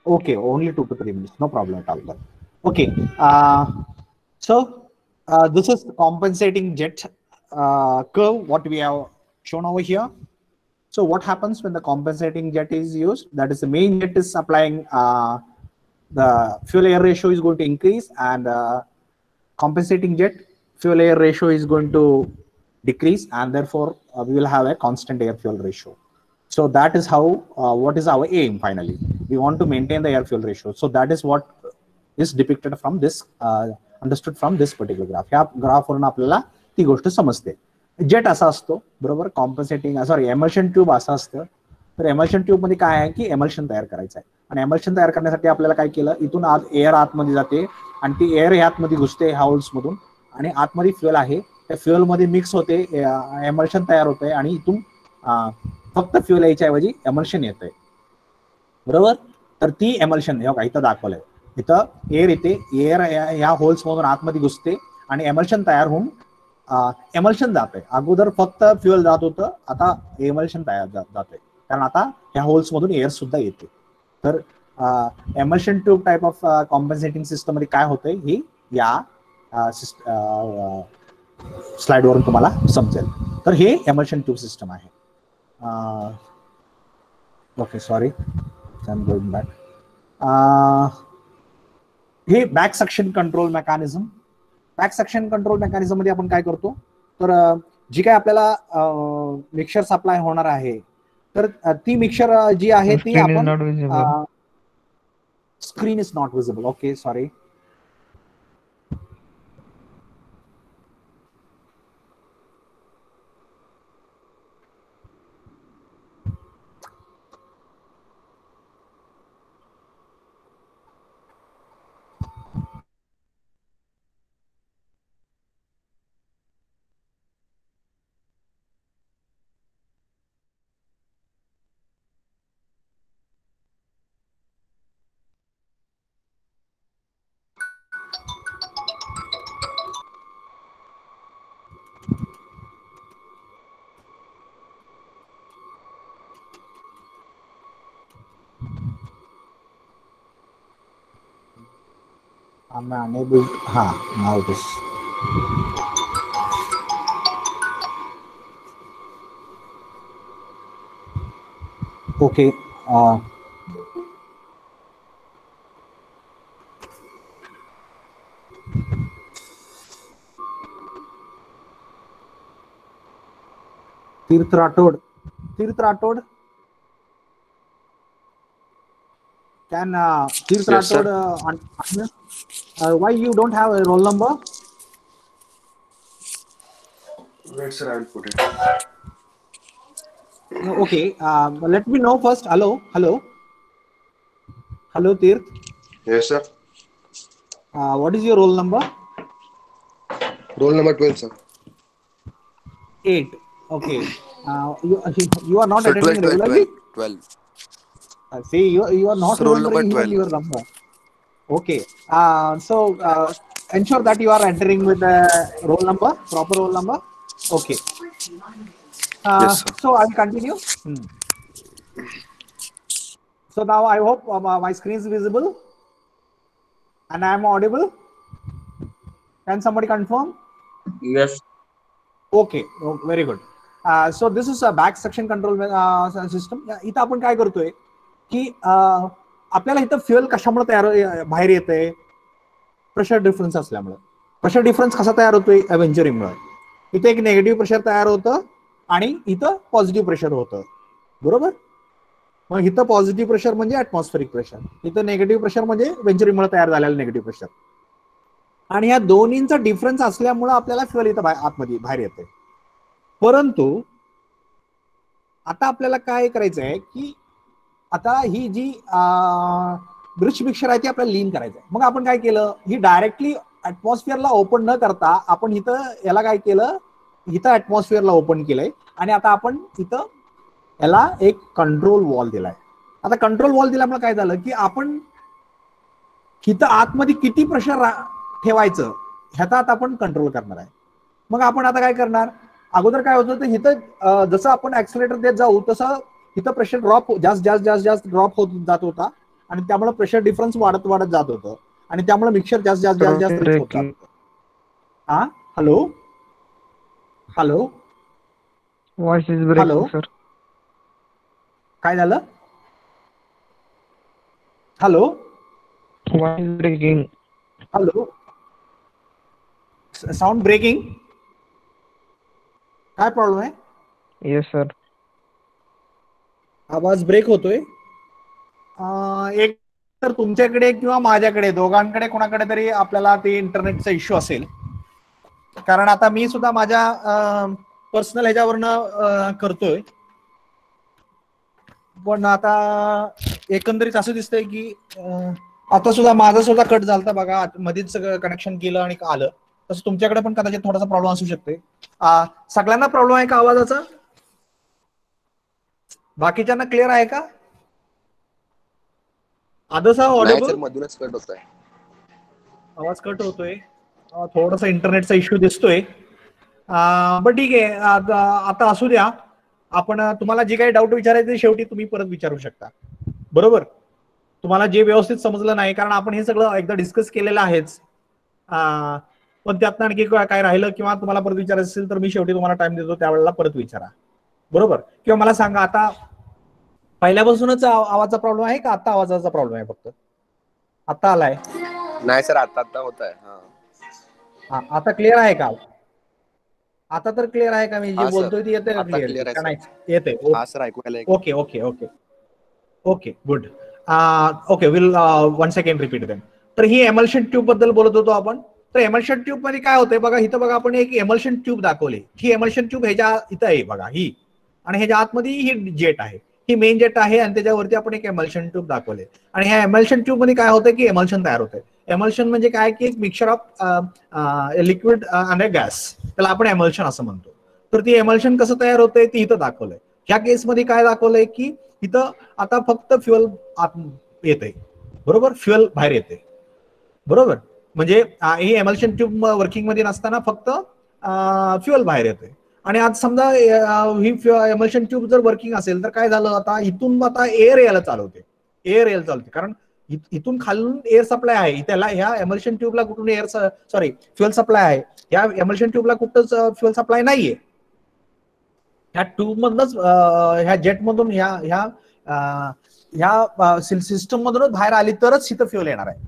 Okay, only 2 to 3 minutes. No problem at all. Then. Okay. So this is the compensating jet curve, what we have shown over here. So what happens when the compensating jet is used? That is, the main jet is applying the fuel air ratio is going to increase, and compensating jet fuel air ratio is going to decrease, and therefore we will have a constant air fuel ratio. So that is how what is our aim. Finally, we want to maintain the air fuel ratio. So that is what is depicted from this understood from this particular graph. या graph वरून आपल्याला ती गोष्ट समजते. Jet असा असतो बरोबर, कॉम्पन्सेटिंग sorry emulsion tube असं असतं. तर एमल्शन ट्यूब मध्ये काय आहे की एमल्शन तयार करायचं आहे, आणि एमल्शन तयार करण्यासाठी आपल्याला काय केलं, इथून आत एअर आतमध्ये जाते आणि ती एअर आतमध्ये घुसते ह्या होल्स मधून, आणि आतमध्ये फ्युएल आहे त्या फ्युएल मध्ये मिक्स होते, एमल्शन तयार होते, आणि इथून फक्त फ्युएल यायच्या ऐवजी एमल्शन येत आहे बरोबर. तर ती एमल्शन बघा इथं दाखवलंय, इथं एअर येते, एअर या होल्स मधून आतमध्ये घुसते आणि एमल्शन तयार होऊन एमल्शन जात आहे. अगोदर फक्त फ्युएल जात होतं, आता एमल्शन तयार जात आहे, कारण आता ह्या होल्स मधून एअर सुद्धा येते. तर emulsion tube type of compensating system मध्ये काय होतंय हे या स्लाइड वरून तुम्हाला समजेल. तर हे एमल्शन ट्यूब सिस्टम आहे. Okay sorry, I am going back. हे back suction control mechanism. Back suction control mechanism मध्ये आपण काय करतो, तर जी काय आपल्याला मिक्सर सप्लाय होणार आहे, तर ती मिक्सर जी आहे ती आपण screen is not visible. Okay sorry. I'm unable. Now it is. Okay. Tirth Rathod. Can Tirth Yes, sir. Rathod why you don't have a roll number? Right, sir. I will put it. Okay. Let me know first. Hello, Tirth. Yes, sir. What is your roll number? Roll number 12, sir. 8. Okay. You are not Sir, attending 12, regularly. 12. See, you are not Sir, roll number remembering even 12. your number. Okay. So ensure that you are entering with the roll number, proper roll number. Okay. Yes, sir. So I'll continue. So now I hope my screen is visible and I am audible. Can somebody confirm? Yes. Okay. Oh, very good. So this is a back section control system. इथं आपण काय करतोय की आपल्याला इथं fuel कशामुळे तयार बाहेर येतंय, प्रेशर डिफरन्स असल्यामुळे. प्रेशर डिफरन्स कसा तयार होतोय, एव्हेंजरिंगमुळे. इथे एक नेगेटिव्ह प्रेशर तयार होतं आणि इथं पॉझिटिव्ह प्रेशर होतं बरोबर. मग इथं पॉझिटिव्ह प्रेशर म्हणजे ऍटमॉस्फेरिक प्रेशर, इथं निगेटिव्ह प्रेशर म्हणजे वेंचरिंगमुळे तयार झालेलं निगेटिव्ह प्रेशर. आणि या दोन्हींचा डिफरन्स असल्यामुळे आपल्याला फ्युएल इथं आतमध्ये बाहेर येते. परंतु आता आपल्याला काय करायचं आहे की आता ही जी रिच मिक्सचर आहे ते आपल्याला लीन करायचं. मग आपण काय केलं, ही डायरेक्टली ऍटमॉस्फिअरला ओपन न करता आपण इथं याला काय केलं, इथं ऍटमॉस्फिअरला ओपन केलंय आणि आता आपण इथं याला एक कंट्रोल वॉल दिलाय. आता कंट्रोल वॉल दिल्यामुळे काय झालं की आपण इथं आतमध्ये किती प्रेशर ठेवायचं ह्याचा आता आपण कंट्रोल करणार आहे. मग आपण आता काय करणार, अगोदर काय होतं तर इथं जसं आपण ऍक्सिलेटर देत जाऊ तसं इथं प्रेशर ड्रॉप जास्त जास्त जास्त जास्त ड्रॉप होत जात होता आणि त्यामुळे प्रेशर डिफरन्स वाढत वाढत जात होतं आणि त्यामुळे मिक्सर जास्त जास्त जास्त जास्त रिच होत जात होतं. हा hello hello voice is hello breaking sir. काय झालं, hello voice is breaking. Hello sound breaking, काय प्रॉब्लेम आहे, येस सर. आवाज ब्रेक होतोय. एक तर तुमच्याकडे किंवा माझ्याकडे दोघांकडे कोणाकडे तरी आपल्याला ते इंटरनेटचा इश्यू असेल, कारण आता मी सुद्धा माझ्या पर्सनल ह्याच्यावरनं करतोय, पण आता एकंदरीत असं दिसतंय की आता सुद्धा माझा सुद्धा कट झालता बघा, मध्येच सगळं कनेक्शन केलं आणि आलं. तसं तुमच्याकडे पण कदाचित थोडासा प्रॉब्लेम असू शकते. सगळ्यांना प्रॉब्लेम आहे का आवाजाचा, बाकीच्यांना क्लिअर आहे का, आदर्श ऑडिबल, मधूनच कट होत आहे, आवाज कट होतोय, थोडासा इंटरनेटचा इश्यू दिसतोय. पण ठीक आहे, आता असू द्या. आपण तुम्हाला जे काही डाऊट विचारायचे ते शेवटी तुम्ही परत विचारू शकता, बरोबर. तुम्हाला जे व्यवस्थित समजलं नाही, कारण आपण हे सगळं एकदा डिस्कस केलेलं आहेच, पण त्यातनं आणखी काय राहिलं किंवा तुम्हाला परत विचारायचं असेल तर मी शेवटी तुम्हाला टाइम देतो, त्यावेळेला परत विचारा, बरोबर. किंवा मला सांगा, आता पहिल्यापासूनच आवाजाचा प्रॉब्लेम आहे का आता आवाजाचा प्रॉब्लेम आहे फक्त, आता आलाय, नाही सर आता आता होत आहे. आता क्लिअर आहे का, आता तर क्लिअर आहे का, मी जे हा सर, बोलतोय ते येते का आता क्लिअर क्लिअर आहे का सर. नाही येते, हा सर ऐकू आलंय. Okay okay okay okay good. Okay will one second repeat them. तर ही एमल्शन ट्यूब बद्दल बोलत होतो आपण. तर एमल्शन ट्यूब मध्ये काय होतंय बघा, इथं बघा आपण एक एमल्शन ट्यूब दाखवली, ही एमल्शन ट्यूब ह्याच्या इथं आहे बघा ही, आणि ह्याच्या आतमध्ये ही जेट आहे, ही मेन जेट आहे आणि त्याच्यावरती आपण एक एमल्शन ट्यूब दाखवले. आणि ह्या एमल्शन ट्यूब मध्ये काय होतं की एमल्शन तयार होतंय. एमल्शन म्हणजे काय की एक मिक्सचर ऑफ लिक्विड आणि गॅस, त्याला आपण एमल्शन असं म्हणतो. तर ती एमल्शन कसं तयार होतंय ते इथं दाखवलंय. ह्या केसमध्ये काय दाखवलंय की इथं आता फक्त फ्युअल आत येते, बरोबर, फ्युअल बाहेर येते, बरोबर. म्हणजे ही एमल्शन ट्यूब वर्किंग मध्ये नसताना फक्त फ्युअल बाहेर येते. आणि आज समजा ही एमल्शन ट्यूब जर वर्किंग असेल तर काय झालं, आता इथून आता एअर यायला चालू होते, एअर यायला चालते, कारण इथून खालून एअर सप्लाय आहे, त्याला ह्या एमल्शन ट्यूबला कुठून एअर सॉरी फ्युअल सप्लाय आहे, ह्या एमल्शन ट्यूबला कुठंच फ्युअल सप्लाय नाहीये. ह्या ट्यूब मधूनच ह्या जेट मधून ह्या सिस्टम मधूनच बाहेर आली तरच इथं फ्युअल येणार आहे.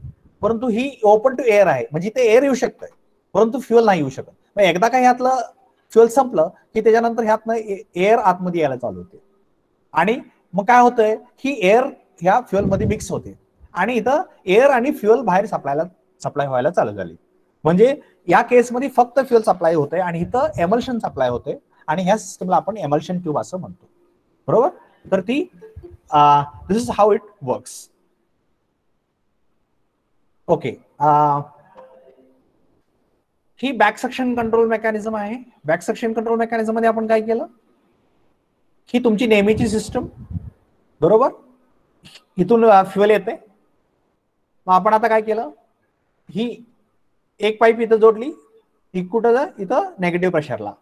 परंतु ही ओपन टू एअर आहे, म्हणजे इथे एअर येऊ शकतंय परंतु फ्युअल नाही येऊ शकत. मग एकदा का ह्यातलं फ्युअल संपलं की त्याच्यानंतर ह्यातनं एअर आतमध्ये यायला चालू होते आणि मग काय होतंय की एअर ह्या फ्युअल मध्ये मिक्स होते आणि इथं एअर आणि फ्युअल बाहेर सप्लाय व्हायला चालू झाली. म्हणजे या केसमध्ये फक्त फ्युअल सप्लाय होते आणि इथं एमल्शन सप्लाय होते आणि ह्या सिस्टमला आपण एमल्शन ट्यूब असं म्हणतो, बरोबर. तर ती this is how it works. Okay, ही बॅक सक्शन कंट्रोल मेकॅनिझम आहे. बॅक सक्शन कंट्रोल मेकॅनिझम मध्ये आपण काय केलं, ही तुमची नेहमीची सिस्टम, बरोबर. इथून फ्युअल येते, मग आपण आता काय केलं, ही एक पाईप इथं जोडली, ही कुठं इथं नेगेटिव्ह प्रेशरला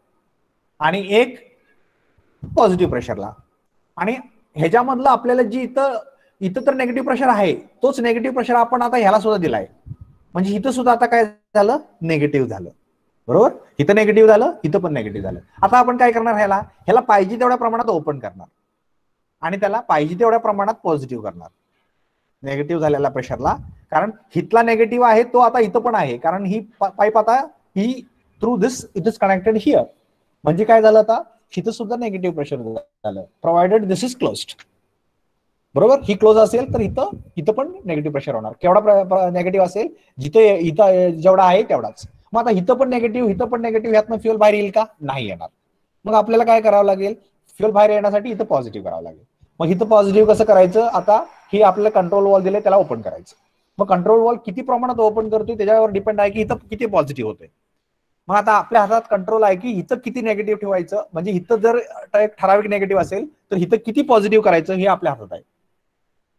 आणि एक पॉझिटिव्ह प्रेशरला. आणि ह्याच्यामधलं आपल्याला जी इथं तर नेगेटिव्ह प्रेशर आहे तोच नेगेटिव्ह प्रेशर आपण आता ह्याला सुद्धा दिलाय, म्हणजे इथं सुद्धा आता काय झालं, निगेटिव्ह झालं, बरोबर. इथं निगेटिव्ह झालं, इथं पण निगेटिव्ह झालं. आता आपण काय करणार, ह्याला पाहिजे तेवढ्या प्रमाणात ओपन करणार आणि त्याला पाहिजे तेवढ्या प्रमाणात पॉझिटिव्ह करणार नेगेटिव्ह झालेल्या प्रेशरला, कारण हितला नेगेटिव्ह आहे तो आता इथं पण आहे, कारण ही पाईप आता ही through this it is connected here. म्हणजे काय झालं, आता इथं सुद्धा नेगेटिव्ह प्रेशर झालं, प्रोव्हाइडेड दिस इज क्लोज्ड, बरोबर. ही क्लोज असेल तर इथं पण नेगेटिव्ह प्रेशर होणार. केवढा नेगेटिव्ह असेल, इथं जेवढा आहे तेवढाच. मग आता इथं पण नेगेटिव्ह यातनं फ्युअल बाहेर येईल का, नाही येणार. मग आपल्याला काय करावं लागेल, फ्युअल बाहेर येण्यासाठी इथं पॉझिटिव्ह करावं लागेल. मग इथं पॉझिटिव्ह कसं करायचं, आता ही आपल्याला कंट्रोल वॉल दिले त्याला ओपन करायचं. मग कंट्रोल वॉल किती प्रमाणात ओपन करतोय त्याच्यावर डिपेंड आहे की इथं किती पॉझिटिव्ह होते. मग आता आपल्या हातात कंट्रोल आहे की इथं किती नेगेटिव्ह ठेवायचं, म्हणजे इथं जर एक ठराविक नेगेटिव्ह असेल तर इथं किती पॉझिटिव्ह करायचं हे आपल्या हातात आहे.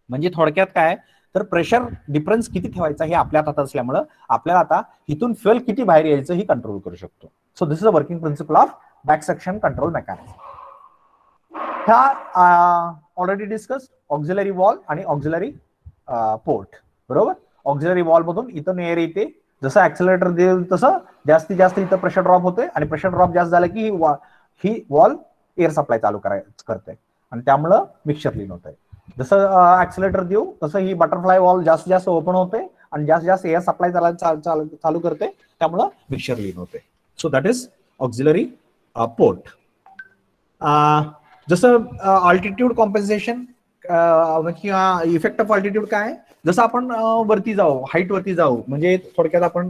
म्हणजे थोडक्यात काय तर प्रेशर डिफरन्स किती ठेवायचा हे आपल्या हातात असल्यामुळं आपल्याला आता इथून फ्युएल किती बाहेर यायचं ही कंट्रोल करू शकतो. So this is a working principle of back section control mechanism. ह्या ऑलरेडी डिस्कस ऑक्झिलरी वॉल आणि ऑक्झिलरी पोर्ट. बरोबर, ऑक्झिलरी वॉल मधून इथून एअर येते, जसं ऍक्सिलरेटर देईल तसं जास्तीत जास्त इथं प्रेशर ड्रॉप होतोय आणि प्रेशर ड्रॉप जास्त झालं की ही वॉल एअर सप्लाय चालू करते आणि त्यामुळं मिक्सचर लीन होतंय. जसं ऍक्सिलरेटर देऊ तसं ही बटरफ्लाय वॉल जास्तीत जास्त ओपन होते आणि जास्तीत जास्त एअर सप्लाय चालू करते, त्यामुळं मिक्सचर लीन होते. So that is auxiliary port. जसं ऑल्टिट्यूड कॉम्पेन्सेशन किंवा इफेक्ट ऑफ ऑल्टिट्यूड काय, जसं आपण वरती जाऊ, हाईट वरती जाऊ, म्हणजे थोडक्यात आपण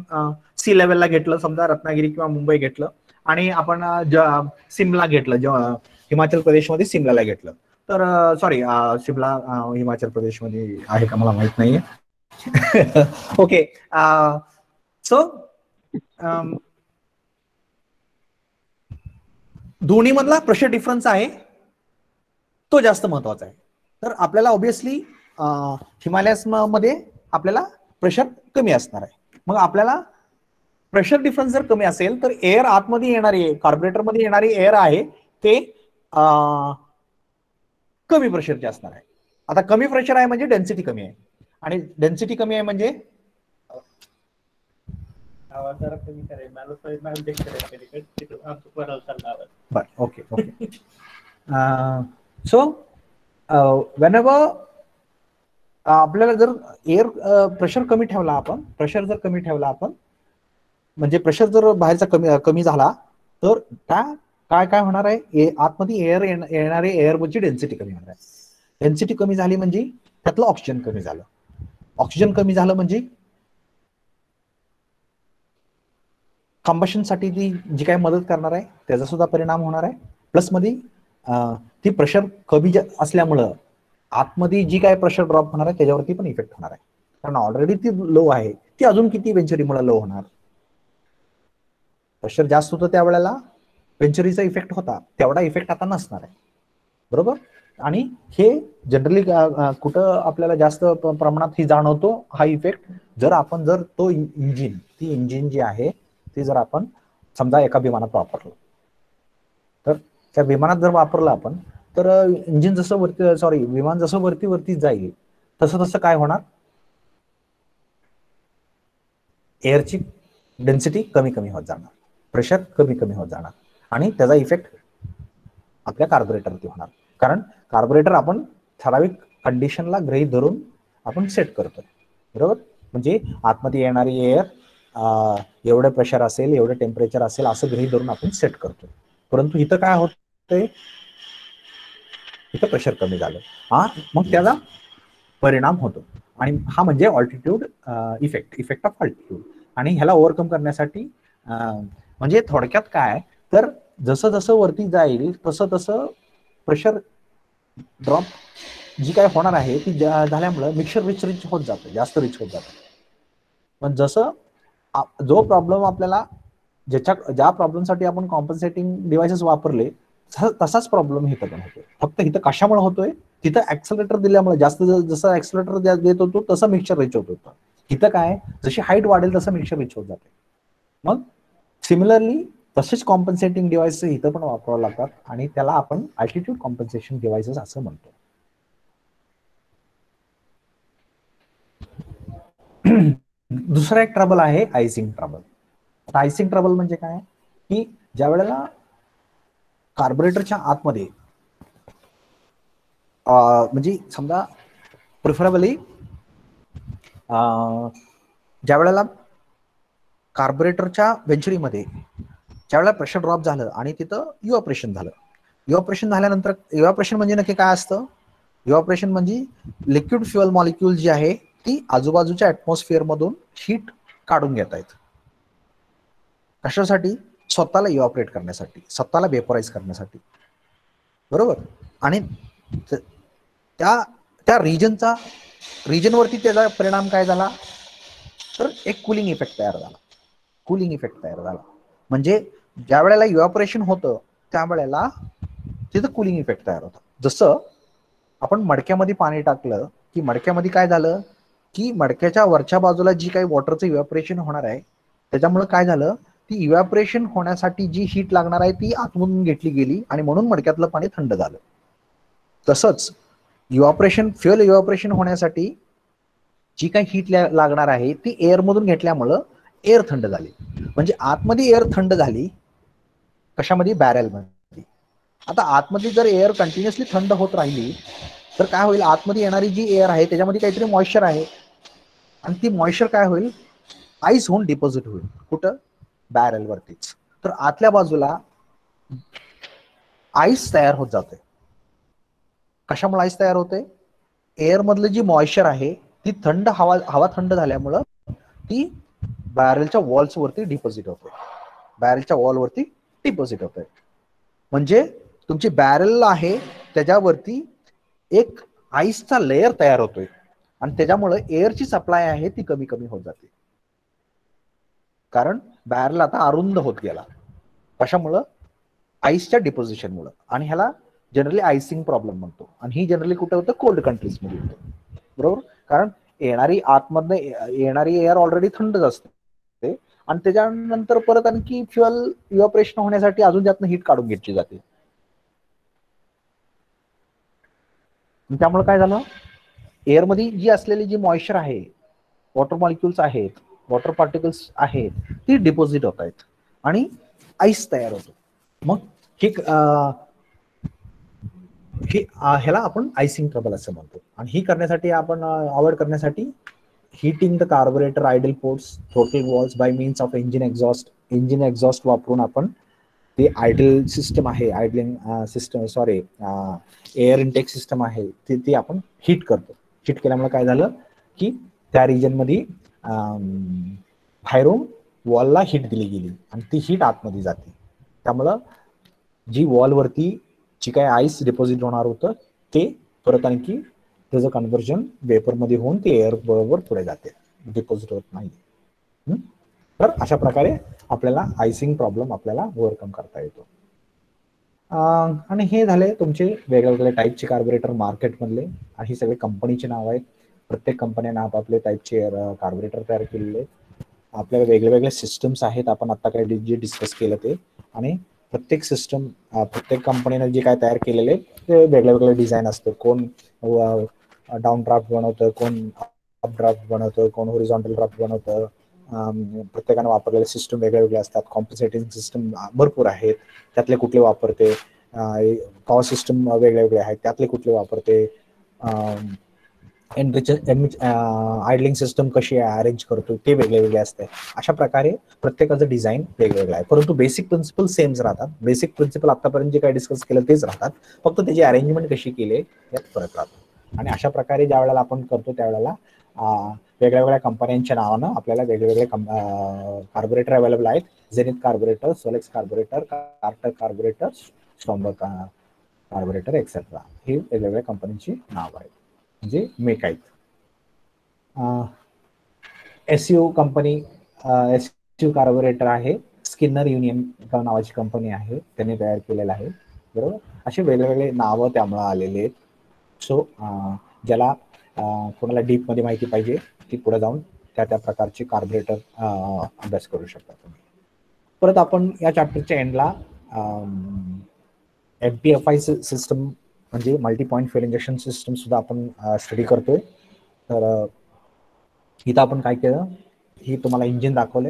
सी लेवलला घेतलं, समजा रत्नागिरी किंवा मुंबई घेतलं आणि आपण सिमला घेतलं, हिमाचल प्रदेशमध्ये सिमलाला घेतलं, तर सॉरी सिमला हिमाचल प्रदेशमध्ये आहे का मला माहित नाहीये. ओके, सो दोन्ही मधला प्रेशर डिफरन्स आहे तो जास्त महत्वाचा आहे. तर आपल्याला ऑब्विसली हिमालयास मध्ये आपल्याला प्रेशर कमी असणार आहे. मग आपल्याला प्रेशर डिफरन्स जर कमी असेल तर एअर आतमध्ये येणारी, कार्बोरेटर मध्ये येणारी एअर आहे ते कमी प्रेशरचे असणार आहे. आता कमी प्रेशर आहे म्हणजे डेन्सिटी कमी आहे, आणि डेन्सिटी कमी आहे म्हणजे बर ओके ओके. सो whenever आपल्याला जर एअर प्रेशर कमी ठेवला आपण, प्रेशर जर कमी ठेवला आपण, म्हणजे प्रेशर जर बाहेरचा कमी झाला तर काय काय होणार आहे, आतमध्ये एअर येणारे एअरची डेन्सिटी कमी होणार आहे. डेन्सिटी कमी झाली म्हणजे त्यातलं ऑक्सिजन कमी झालं, ऑक्सिजन कमी झालं म्हणजे कंबशनसाठी ती जी काही मदत करणार आहे त्याचा सुद्धा परिणाम होणार आहे. प्लस मध्ये ती प्रेशर कमी असल्यामुळं आतमध्ये जी काय प्रेशर ड्रॉप होणार आहे त्याच्यावरती पण इफेक्ट होणार आहे, कारण ऑलरेडी ती लो आहे, ती अजून किती वेंचुरीमुळे लो होणार. प्रेशर जास्त होतं त्यावेळेला वेंचुरीचा इफेक्ट होता, तेवढा इफेक्ट आता नसणार आहे. बरोबर, आणि हे जनरली कुठं आपल्याला जास्त प्रमाणात ही जाणवतो हा इफेक्ट, जर आपण जर तो ती इंजिन जी आहे ती जर आपण समजा एका विमानात वापरलं, तर त्या विमानात जर वापरलं आपण, तर इंजिन जसं वरती विमान जसं वरती जाईल तसं तसं काय होणार, एअरची डेन्सिटी कमी कमी होत जाणार, प्रेशर कमी कमी होत जाणार, आणि त्याचा इफेक्ट आपल्या कार्बोरेटरवरती होणार. कारण कार्बोरेटर आपण ठराविक कंडिशनला गृहीत धरून आपण सेट करतोय. बरोबर, म्हणजे आतमध्ये येणारी एअर एवढं प्रेशर असेल, एवढं टेम्परेचर असेल असं गृहीत धरून आपण सेट करतोय. परंतु इथं काय होतंय, इथं प्रेशर कमी झालं, मग त्याचा परिणाम होतो, आणि हा म्हणजे ऑल्टिट्यूड इफेक्ट ऑफ ऑल्टिट्यूड. आणि ह्याला ओव्हरकम करण्यासाठी म्हणजे थोडक्यात काय, तर जसं जसं वरती जाईल तसं तसं प्रेशर ड्रॉप जी काय होणार आहे ती झाल्यामुळं मिक्सर रिच होत जातं, जास्त रिच होत जातं. पण जसं जो प्रॉब्लेम आपल्याला ज्या प्रॉब्लेमसाठी आपण कॉम्पन्सेटिंग डिव्हाइसेस वापरले तसाच प्रॉब्लेम इथं पण होतोय. फक्त इथं कशामुळे होतोय, तिथं ऍक्सलरेटर दिल्यामुळे जास्त जसं ऍक्सलरेटर देत होतो तसं मिक्सचर रिच होत होतं. इथं काय, जशी हाईट वाढेल तसं मिक्सचर रिच होत जाते. मग सिमिलरली तसेच कॉम्पन्सेटिंग डिव्हाइसेस इथं पण वापरावं लागतात, आणि त्याला आपण अल्टिट्यूड कॉम्पन्सेशन डिव्हाइसेस असं म्हणतो. दुसरा एक ट्रबल आहे आयसिंग ट्रबल. आयसिंग ट्रबल म्हणजे काय, की ज्या वेळेला कार्बोरेटरच्या आतमध्ये म्हणजे समजा प्रिफरेबली ज्या वेळेला कार्बोरेटरच्या वेंचुरीमध्ये ज्या वेळेला प्रेशर ड्रॉप झालं आणि तिथं इव्हॅपोरेशन झालं, इव्हॅपोरेशन झाल्यानंतर, इव्हॅपोरेशन म्हणजे नक्की काय असतं, इव्हॅपोरेशन म्हणजे लिक्विड फ्युअल मॉलिक्यूल जी आहे ती आजूबाजूच्या ऍटमॉस्फिअर मधून हीट काढून घेत आहेत. कशासाठी, स्वतःला इव्हॅपोरेट करण्यासाठी, स्वतःला वेपोराइज करण्यासाठी. बरोबर, आणि त्या त्या रिजनवरती त्याचा परिणाम काय झाला, तर एक कुलिंग इफेक्ट तयार झाला. म्हणजे ज्या वेळेला इव्हॅपोरेशन होतं त्यावेळेला तिथं कुलिंग इफेक्ट तयार होतो. जसं आपण मडक्यामध्ये पाणी टाकलं की मडक्यामध्ये काय झालं की मडक्याच्या वरच्या बाजूला जी काही वॉटरचं इव्हॅपोरेशन होणार आहे त्याच्यामुळे काय झालं, ती इव्हॅपोरेशन होण्यासाठी जी हीट लागणार आहे ती आतमधून घेतली गेली आणि म्हणून मडक्यातलं पाणी थंड झालं. तसंच फ्युएल इव्हॅपोरेशन होण्यासाठी जी काही हीट लागणार आहे ती एअरमधून घेतल्यामुळं एअर थंड झाली. म्हणजे आतमध्ये एअर थंड झाली, कशामध्ये, बॅरेलमध्ये. आता आतमध्ये जर एअर कंटिन्युअसली थंड होत राहिली तर काय होईल, आतमध्ये येणारी जी एअर आहे त्याच्यामध्ये काहीतरी मॉइश्चर आहे आणि ती मॉइश्चर काय होईल, आईस होऊन डिपॉझिट होईल. कुठं, बॅरेलवरतीच. तर आतल्या बाजूला आईस तयार होत जाते. कशामुळे आईस तयार होते, एअर मधलं जी मॉइश्चर आहे ती थंड हवा थंड झाल्यामुळं ती बॅरेलच्या वॉल्स वरती डिपॉझिट होते. म्हणजे तुमची बॅरेल आहे त्याच्यावरती एक आईसचा लेअर तयार होतोय आणि त्याच्यामुळे एअरची सप्लाय आहे ती कमी कमी होत जाते. कारण बॅरेल आता अरुंद होत गेला. कशामुळं, आईसच्या डिपोजिशनमुळं. आणि ह्याला जनरली आयसिंग प्रॉब्लेम म्हणतो. आणि ही जनरली कुठे होतं, कोल्ड कंट्रीज मध्ये होतं. बरोबर, कारण आतमधनं येणारी एअर ऑलरेडी थंडच असते आणि त्याच्यानंतर परत आणखी फ्युअल इव्हॅपोरेशन होण्यासाठी अजून त्यातनं हीट काढून घेतली जाते. त्यामुळे काय झालं, एअरमध्ये जी असलेली जी मॉइश्चर आहे, वॉटर मॉलिक्युल्स आहेत, वॉटर पार्टिकल्स आहेत, ती डिपॉझिट होत आहेत आणि आईस तयार होतो. मग ह्याला आपण आयसिंग ट्रबल असं म्हणतो. आणि ही करण्यासाठी आपण अवॉइड करण्यासाठी heating the carburettor idle ports, throttle valves by means of engine exhaust वापरून आपण ते आयडल सिस्टम आहे, एअर इनटेक सिस्टम आहे ती आपण हीट करतो. हीट केल्यामुळे काय झालं की त्या रिजन मध्ये बाहेरून वॉलला हीट दिली गेली आणि ती हीट आतमध्ये जाते. त्यामुळं जी वॉलवरती जी काही आईस डिपॉझिट होणार होतं ते परत आणखी त्याचं कन्व्हर्जन वेपरमध्ये होऊन ते एअर बरोबर पुढे जाते, डिपॉझिट होत नाही. तर अशा प्रकारे आपल्याला आयसिंग प्रॉब्लेम आपल्याला ओव्हरकम करता येतो. आणि हे झाले तुमचे वेगवेगळे टाईपचे कार्बोरेटर मार्केटमधले. आणि ही सगळे कंपनीचे नाव आहेत. प्रत्येक कंपन्याने आपापले टाईपचे कार्बोरेटर तयार केलेले. आपल्याला वेगवेगळे सिस्टम्स आहेत, आपण आता काय जे डिस्कस केलं ते. आणि प्रत्येक सिस्टम, प्रत्येक कंपनीने जे काय तयार केलेले ते वेगवेगळे डिझाईन असतं. कोण डाऊन ड्राफ्ट बनवतं, कोण अप ड्राफ्ट बनवतं, कोण होरिझॉन्टल ड्राफ्ट बनवतं. प्रत्येकाने वापरलेले सिस्टम वेगळे असतात. कॉम्पन्सेटिंग सिस्टम भरपूर आहेत, त्यातले कुठले वापरते. पॉवर सिस्टम वेगवेगळे आहेत, त्यातले कुठले वापरते. आयडलिंग सिस्टम कशी अरेंज करतो ते वेगळे असते. अशा प्रकारे प्रत्येकाचं डिझाईन वेगवेगळं आहे, परंतु बेसिक प्रिन्सिपल सेम्स राहतात. बेसिक प्रिन्सिपल आतापर्यंत जे काही डिस्कस केलं तेच राहतात, फक्त त्याची अरेंजमेंट कशी केली यात फरक राहतो. आणि अशा प्रकारे ज्या वेळेला आपण करतो त्यावेळेला वेगवेगळ्या कंपन्यांच्या नावानं आपल्याला वेगवेगळे कार्बोरेटर अवेलेबल आहेत. Zenith carburettor, Solex carburettor, Carter carburettor, Stromberg carburettor etcetera. ही वेगवेगळ्या कंपनीची नाव आहेत, म्हणजे मेक आहेत. एसयू कंपनी, एसयू कार्बोरेटर आहे. स्किनर युनियन नावाची कंपनी आहे, त्यांनी तयार केलेलं आहे. बरोबर, असे वेगवेगळे नावं त्यामुळे आलेले आहेत. सो ज्याला कोणाला डीप मध्ये माहिती पाहिजे ती पुढे जाऊन त्या प्रकारचे कार्बोरेटर अभ्यास करू शकता तुम्ही. परत आपण या चॅप्टरच्या एंडला MPFI सिस्टम म्हणजे multi point fuel injection system सुद्धा आपण स्टडी करतोय. तर इथं आपण काय केलं, ही तुम्हाला इंजिन दाखवले.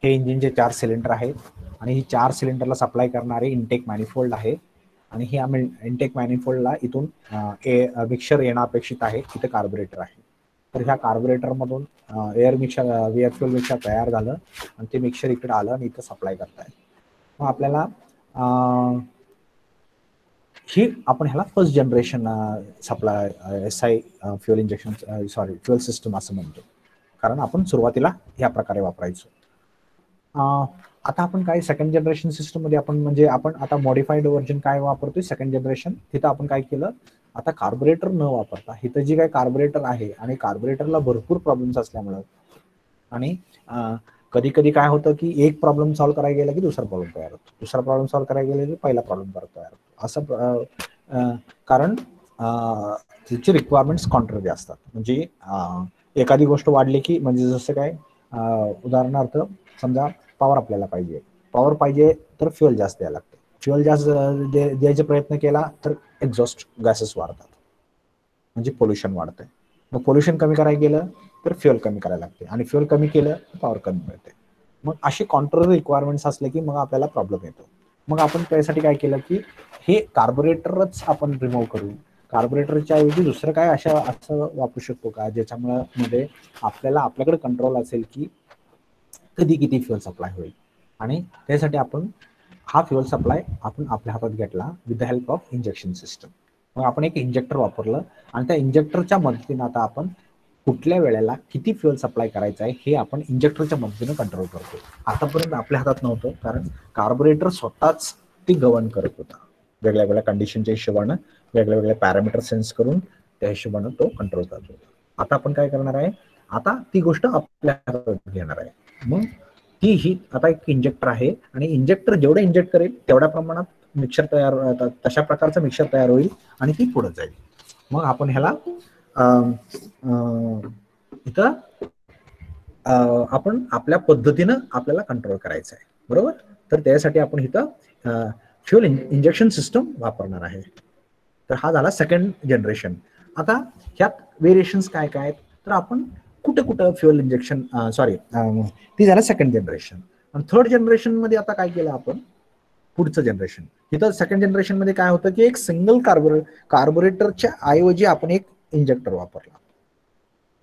हे इंजिनचे 4 सिलेंडर आहेत आणि ही 4 सिलेंडरला सप्लाय करणारे इनटेक मॅनिफोल्ड आहे. आणि ही आम्ही इनटेक मॅनिफोल्डला इथून मिक्सर येणं अपेक्षित आहे. इथे कार्बोरेटर आहे. तर ह्या कार्बोरेटर मधून एअर फ्युएल मिक्सर तयार झालं आणि ते मिक्सर इकडे आलं आणि इथं सप्लाय करताय. मग आपल्याला ही आपण ह्याला first generation supply SI fuel injection fuel system असं म्हणतो, कारण आपण सुरुवातीला ह्या प्रकारे वापरायचो. आता आपण काय सेकंड जनरेशन सिस्टम मध्ये आपण म्हणजे आपण आता मॉडिफाईड व्हर्जन काय वापरतोय सेकंड जनरेशन. तिथं आपण काय केलं, आता कार्बोरेटर न वापरता इथं जी काही कार्बोरेटर आहे आणि कार्बोरेटरला भरपूर प्रॉब्लेम्स असल्यामुळं आणि कधी कधी काय होतं की एक प्रॉब्लेम सॉल्व्ह करायला गेला की दुसरा प्रॉब्लेम तयार होतो, दुसरा प्रॉब्लेम सॉल्व्ह करायला गेला की पहिला प्रॉब्लेम तयार होतो, असं कारण त्याची रिक्वायरमेंट्स कॉन्ट्ररी असतात. म्हणजे एखादी गोष्ट वाढली की म्हणजे जसं काय उदाहरणार्थ समजा पॉवर आपल्याला पाहिजे, पॉवर पाहिजे तर फ्युएल जास्त द्यायला लागतं, फ्युएल जास्त द्यायचा प्रयत्न केला तर एक्झॉस्ट गॅसेस वाढतात, म्हणजे पोल्युशन वाढतंय. मग पोल्युशन कमी करायला गेलं तर फ्युएल कमी करायला लागते आणि फ्युएल कमी केलं तर पॉवर कमी मिळते. मग अशी कॉन्ट्ररी रिक्वायरमेंट्स असले की मग आपल्याला प्रॉब्लेम येतो. मग आपण त्यासाठी काय केलं की हे कार्बोरेटरच आपण रिमूव्ह करू, कार्बोरेटरच्या ऐवजी दुसरं काय असं वापरू शकतो का ज्याच्यामुळे मध्ये आपल्याला आपल्याकडे कंट्रोल असेल की कधी किती फ्युएल सप्लाय होईल. आणि त्यासाठी आपण हा फ्युएल सप्लाय आपण आपल्या हातात घेतला with the help of injection system. मग आपण एक इंजेक्टर वापरलं आणि त्या इंजेक्टरच्या मदतीनं आता आपण कुठल्या वेळेला किती फ्युएल सप्लाय करायचं आहे हे आपण इंजेक्टरच्या मदतीनं कंट्रोल करतो. आतापर्यंत आपल्या हातात नव्हतं कारण कार्बोरेटर स्वतःच ती गव्हर्न करत होता, वेगळ्या वेगळ्या कंडिशनच्या हिशोबानं वेगळ्या वेगळ्या पॅरामीटर सेन्स करून त्या हिशोबानं तो कंट्रोल करत होता. आता आपण काय करणार आहे, आता ती गोष्ट आपल्या हातात घेणार आहे. मग ही आता एक इंजेक्टर आहे आणि इंजेक्टर जेवढं इंजेक्ट करेल तेवढ्या प्रमाणात मिक्सर तयार, तशा प्रकारचं मिक्सर तयार होईल आणि ती पुढे जाईल. मग आपण ह्याला इथं आपण आपल्या पद्धतीनं आपल्याला कंट्रोल करायचं आहे, बरोबर. तर त्यासाठी आपण इथं फ्युएल इंजेक्शन सिस्टम वापरणार आहे. तर हा झाला सेकंड जनरेशन. आता ह्यात व्हेरिएशन्स काय काय आहेत तर आपण कुठं कुठं फ्युएल इंजेक्शन ती झालं सेकंड जनरेशन. आणि थर्ड जनरेशन मध्ये आता काय केलं आपण, पुढचं जनरेशन. इथं सेकंड जनरेशन मध्ये काय होतं की एक सिंगल कार्बोरेटरच्या ऐवजी आपण एक इंजेक्टर वापरला,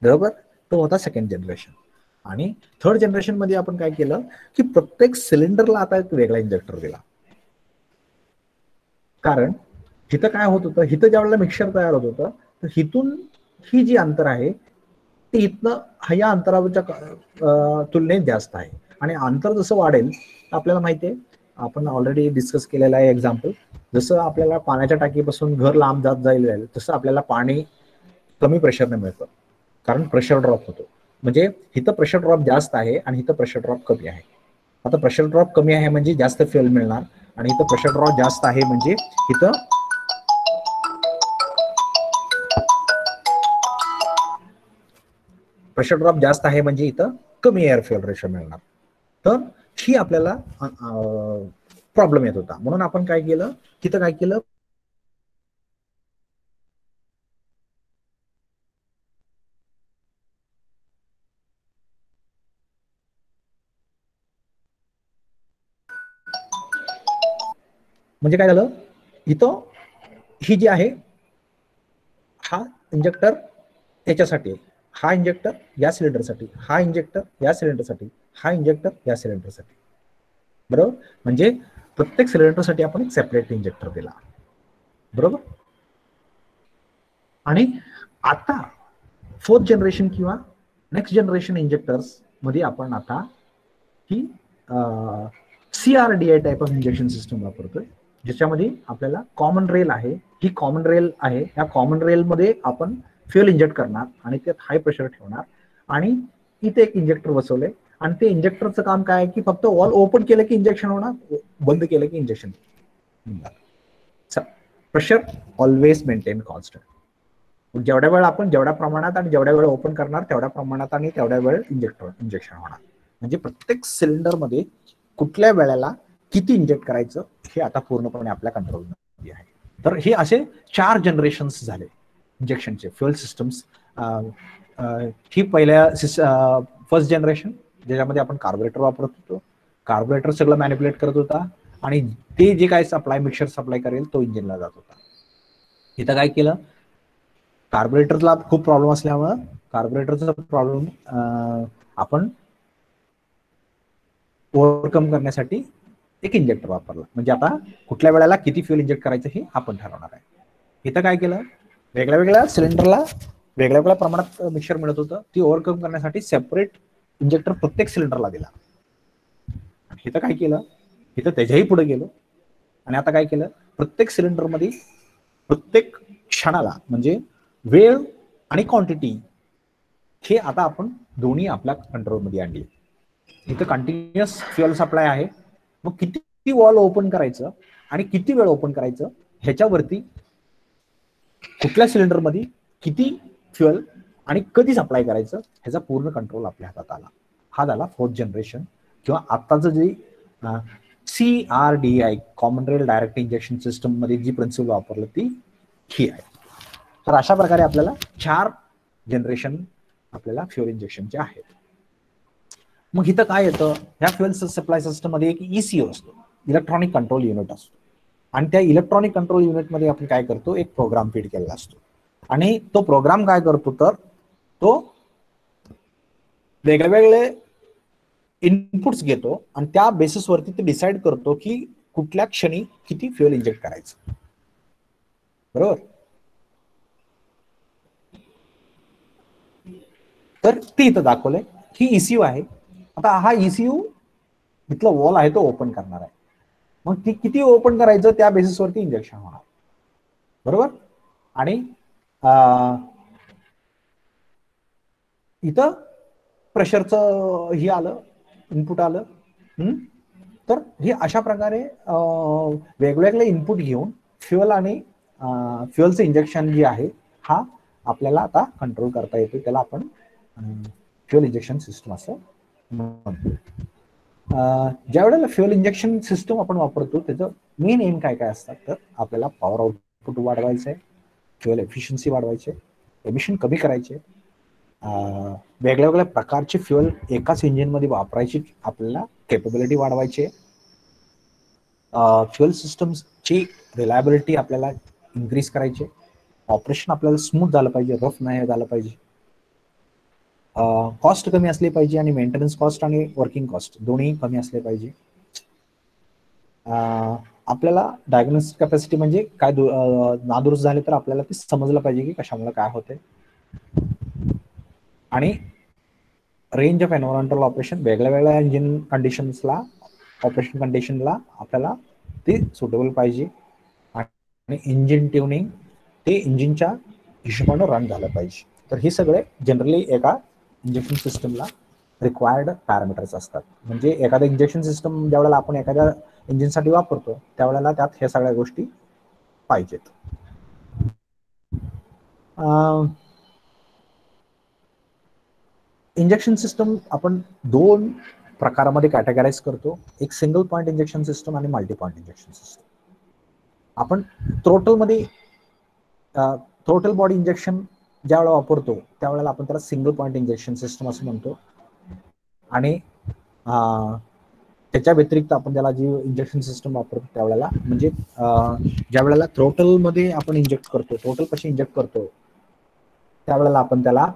बरोबर. तो होता सेकंड जनरेशन. आणि थर्ड जनरेशन मध्ये आपण काय केलं की प्रत्येक सिलेंडरला आता एक वेगळा इंजेक्टर दिला. कारण इथं काय होत होतं, इथं ज्या वेळेला मिक्सर तयार होत होतं तर इथून ही जी अंतर आहे ते इथनं या अंतराच्या तुलनेत जास्त आहे. आणि अंतर जसं वाढेल आपल्याला माहिती आहे, आपण ऑलरेडी डिस्कस केलेलं आहे एक्झाम्पल, जसं आपल्याला पाण्याच्या टाकीपासून घर लांब जाईल तसं आपल्याला पाणी कमी प्रेशरने मिळतं कारण प्रेशर ड्रॉप होतो. म्हणजे इथं प्रेशर ड्रॉप जास्त आहे आणि इथं प्रेशर ड्रॉप कमी आहे. आता प्रेशर ड्रॉप कमी आहे म्हणजे जास्त फ्युएल मिळणार आणि इथं प्रेशर ड्रॉप जास्त आहे म्हणजे इथं प्रेशर ड्रॉप जास्त आहे म्हणजे इथं कमी एअर फ्युएल रेशो मिळणार. तर ही आपल्याला प्रॉब्लेम येत होता. म्हणून आपण काय केलं, तिथं काय केलं, म्हणजे काय झालं, इथं ही जी आहे हा इंजेक्टर याच्यासाठी, हा इंजेक्टर या सिलेंडरसाठी, हा इंजेक्टर या सिलेंडरसाठी, हा इंजेक्टर या सिलेंडरसाठी, बरोबर. म्हणजे प्रत्येक सिलेंडरसाठी आपण एक सेपरेट इंजेक्टर दिला, बरोबर. आणि आता फोर्थ जनरेशन किंवा नेक्स्ट जनरेशन इंजेक्टर्स मध्ये आपण आता ही CRDI type of injection system वापरतोय, ज्याच्यामध्ये आपल्याला कॉमन रेल आहे, ही कॉमन रेल आहे. या कॉमन रेल मध्ये आपण फ्युएल इंजेक्ट करणार आणि त्यात हाय प्रेशर ठेवणार आणि इथे एक इंजेक्टर बसवलंय आणि ते इंजेक्टरचं काम काय आहे की फक्त वॉल ओपन केलं की इंजेक्शन होणार, बंद केलं की इंजेक्शन होणार. Pressure always maintain constant. जेवढ्या वेळ आपण जेवढ्या प्रमाणात आणि जेवढ्या वेळ ओपन करणार तेवढ्या प्रमाणात आणि तेवढ्या वेळ इंजेक्शन होणार. म्हणजे प्रत्येक सिलेंडरमध्ये कुठल्या वेळेला किती इंजेक्ट करायचं हे आता पूर्णपणे आपल्या कंट्रोलमध्ये आहे. तर हे असे 4 जनरेशन्स झाले इंजेक्शनचे फ्युएल सिस्टम्स. ही पहिल्या फर्स्ट जनरेशन ज्याच्यामध्ये आपण कार्बोरेटर वापरत होतो, कार्बोरेटर सगळं मॅनिप्युलेट करत होता आणि ते जे काय सप्लाय मिक्सर सप्लाय करेल तो इंजिनला जात होता. इथं काय केलं, कार्बोरेटरला खूप प्रॉब्लेम असल्यामुळं कार्बोरेटरचा प्रॉब्लेम आपण ओव्हरकम करण्यासाठी एक इंजेक्टर वापरला. म्हणजे आता कुठल्या वेळेला किती फ्युएल इंजेक्ट करायचं हे आपण ठरवणार आहे. इथं काय केलं, वेगळ्या वेगळ्या सिलेंडरला वेगळ्या वेगळ्या प्रमाणात मिक्सर मिळत होतं, ती ओव्हरकम करण्यासाठी सेपरेट इंजेक्टर प्रत्येक सिलेंडरला दिला. इथं काय केलं, इथं त्याच्याही पुढे गेलो आणि आता काय केलं, प्रत्येक सिलेंडरमध्ये प्रत्येक क्षणाला म्हणजे वेळ आणि क्वांटिटी हे आता आपण दोन्ही आपल्या कंट्रोलमध्ये आणले. इथं कंटिन्युअस फ्युअल सप्लाय आहे. मग किती वॉल ओपन करायचं आणि किती वेळ ओपन करायचं ह्याच्यावरती कुठल्या सिलेंडरमध्ये किती फ्युअल आणि कधी सप्लाय करायचं ह्याचा पूर्ण कंट्रोल आपल्या हातात आला. हा झाला फोर्थ जनरेशन किंवा आत्ताचं जे CRDI common rail direct injection system मध्ये जी प्रिन्सिपल वापरलं ती ही आहे. तर अशा प्रकारे आपल्याला 4 जनरेशन आपल्याला फ्युअल इंजेक्शनचे आहेत. मग इथं काय येतं, ह्या फ्युअल सप्लाय सिस्टम मध्ये एक ECU असतो, इलेक्ट्रॉनिक कंट्रोल युनिट असतो. आणि त्या इलेक्ट्रॉनिक कंट्रोल युनिटमध्ये आपण काय करतो, एक प्रोग्राम फीड केलेला असतो. आणि तो प्रोग्राम काय करतो तर तो वेगवेगळे इनपुट्स घेतो आणि त्या बेसिसवरती ते डिसाईड करतो की कुठल्या क्षणी किती फ्युअल इंजेक्ट करायचं. बरोबर. तर ते इथं दाखवलंय. ही ECU आहे. आता हा ECU इथला वॉल आहे तो ओपन करणार आहे. मग ती किती ओपन करायचं त्या बेसिसवरती इंजेक्शन होणार. बरोबर. आणि इथं प्रेशरचं हे आलं, इनपुट आलं. तर हे अशा प्रकारे वेगवेगळे इनपुट घेऊन फ्युअल आणि फ्युअलचं इंजेक्शन जे आहे हा आपल्याला आता कंट्रोल करता येतो. त्याला आपण फ्युअल इंजेक्शन सिस्टम असं म्हणतो. ज्या वेळेला फ्युअल इंजेक्शन सिस्टम आपण वापरतो त्याचं मेन एम काय काय असतात तर आपल्याला पॉवर आउटपुट वाढवायचं आहे, फ्युअल एफिशियन्सी वाढवायचे, एमिशन कमी करायचे, वेगळ्या वेगळ्या प्रकारचे फ्युअल एकाच इंजिनमध्ये वापरायची आपल्याला केपेबिलिटी वाढवायची, फ्युअल सिस्टमची रिलायबिलिटी आपल्याला इन्क्रीज करायचे, ऑपरेशन आपल्याला स्मूथ झालं पाहिजे, रफ नाही झालं पाहिजे, कॉस्ट कमी असली पाहिजे आणि मेंटेनन्स कॉस्ट आणि वर्किंग कॉस्ट दोन्ही कमी असले पाहिजे. आपल्याला डायग्नोस्टिक कॅपॅसिटी म्हणजे काय नादुरुस्त झाले तर आपल्याला ते समजलं पाहिजे की कशामुळे काय होते. आणि रेंज ऑफ एन्व्हायरमेंटल ऑपरेशन वेगळ्या वेगळ्या इंजिन कंडिशन्सला ऑपरेशन कंडिशनला आपल्याला ते सुटेबल पाहिजे. आणि इंजिन ट्युनिंग ते इंजिनच्या हिशोबाने रन झालं पाहिजे. तर हे सगळे जनरली एका इंजेक्शन सिस्टमला रिक्वायर्ड पॅरामीटर्स असतात. म्हणजे एखादं इंजेक्शन सिस्टम ज्यावेळेला आपण एखाद्या इंजिनसाठी वापरतो त्यावेळेला त्यात ह्या सगळ्या गोष्टी पाहिजेत. इंजेक्शन सिस्टम आपण 2 प्रकारामध्ये कॅटेगराईज करतो, एक सिंगल पॉइंट इंजेक्शन सिस्टम आणि मल्टी पॉइंट इंजेक्शन सिस्टम. आपण थ्रोटलमध्ये थ्रोटल बॉडी इंजेक्शन ज्या वेळेला वापरतो त्यावेळेला आपण त्याला सिंगल पॉइंट इंजेक्शन सिस्टम असं म्हणतो. आणि त्याच्या व्यतिरिक्त आपण त्याला जी इंजेक्शन सिस्टम वापरतो त्यावेळेला म्हणजे ज्या वेळेला थ्रोटलमध्ये आपण इंजेक्ट करतो, थ्रोटल कशी इंजेक्ट करतो त्यावेळेला आपण त्याला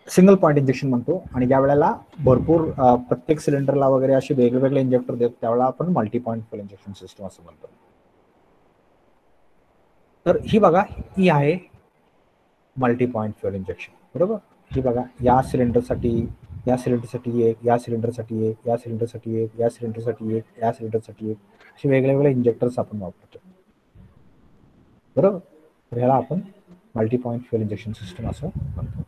सिंगल पॉइंट इंजेक्शन म्हणतो. आणि ज्या वेळेला भरपूर प्रत्येक सिलेंडरला वगैरे असे वेगवेगळे इंजेक्टर देतो त्यावेळेला आपण multi point fuel injection system असं म्हणतो. तर ही बघा ही आहे मल्टी पॉइंट फ्युअल इंजेक्शन. बरोबर. ही बघा या सिलेंडरसाठी एक, या सिलेंडरसाठी एक, या सिलेंडरसाठी एक, या सिलेंडरसाठी एक, या सिलेंडरसाठी एक, या सिलेंडरसाठी एक असे वेगवेगळे इंजेक्टर्स आपण वापरतो. बरोबर. तर ह्याला आपण multi point fuel injection system असं म्हणतो.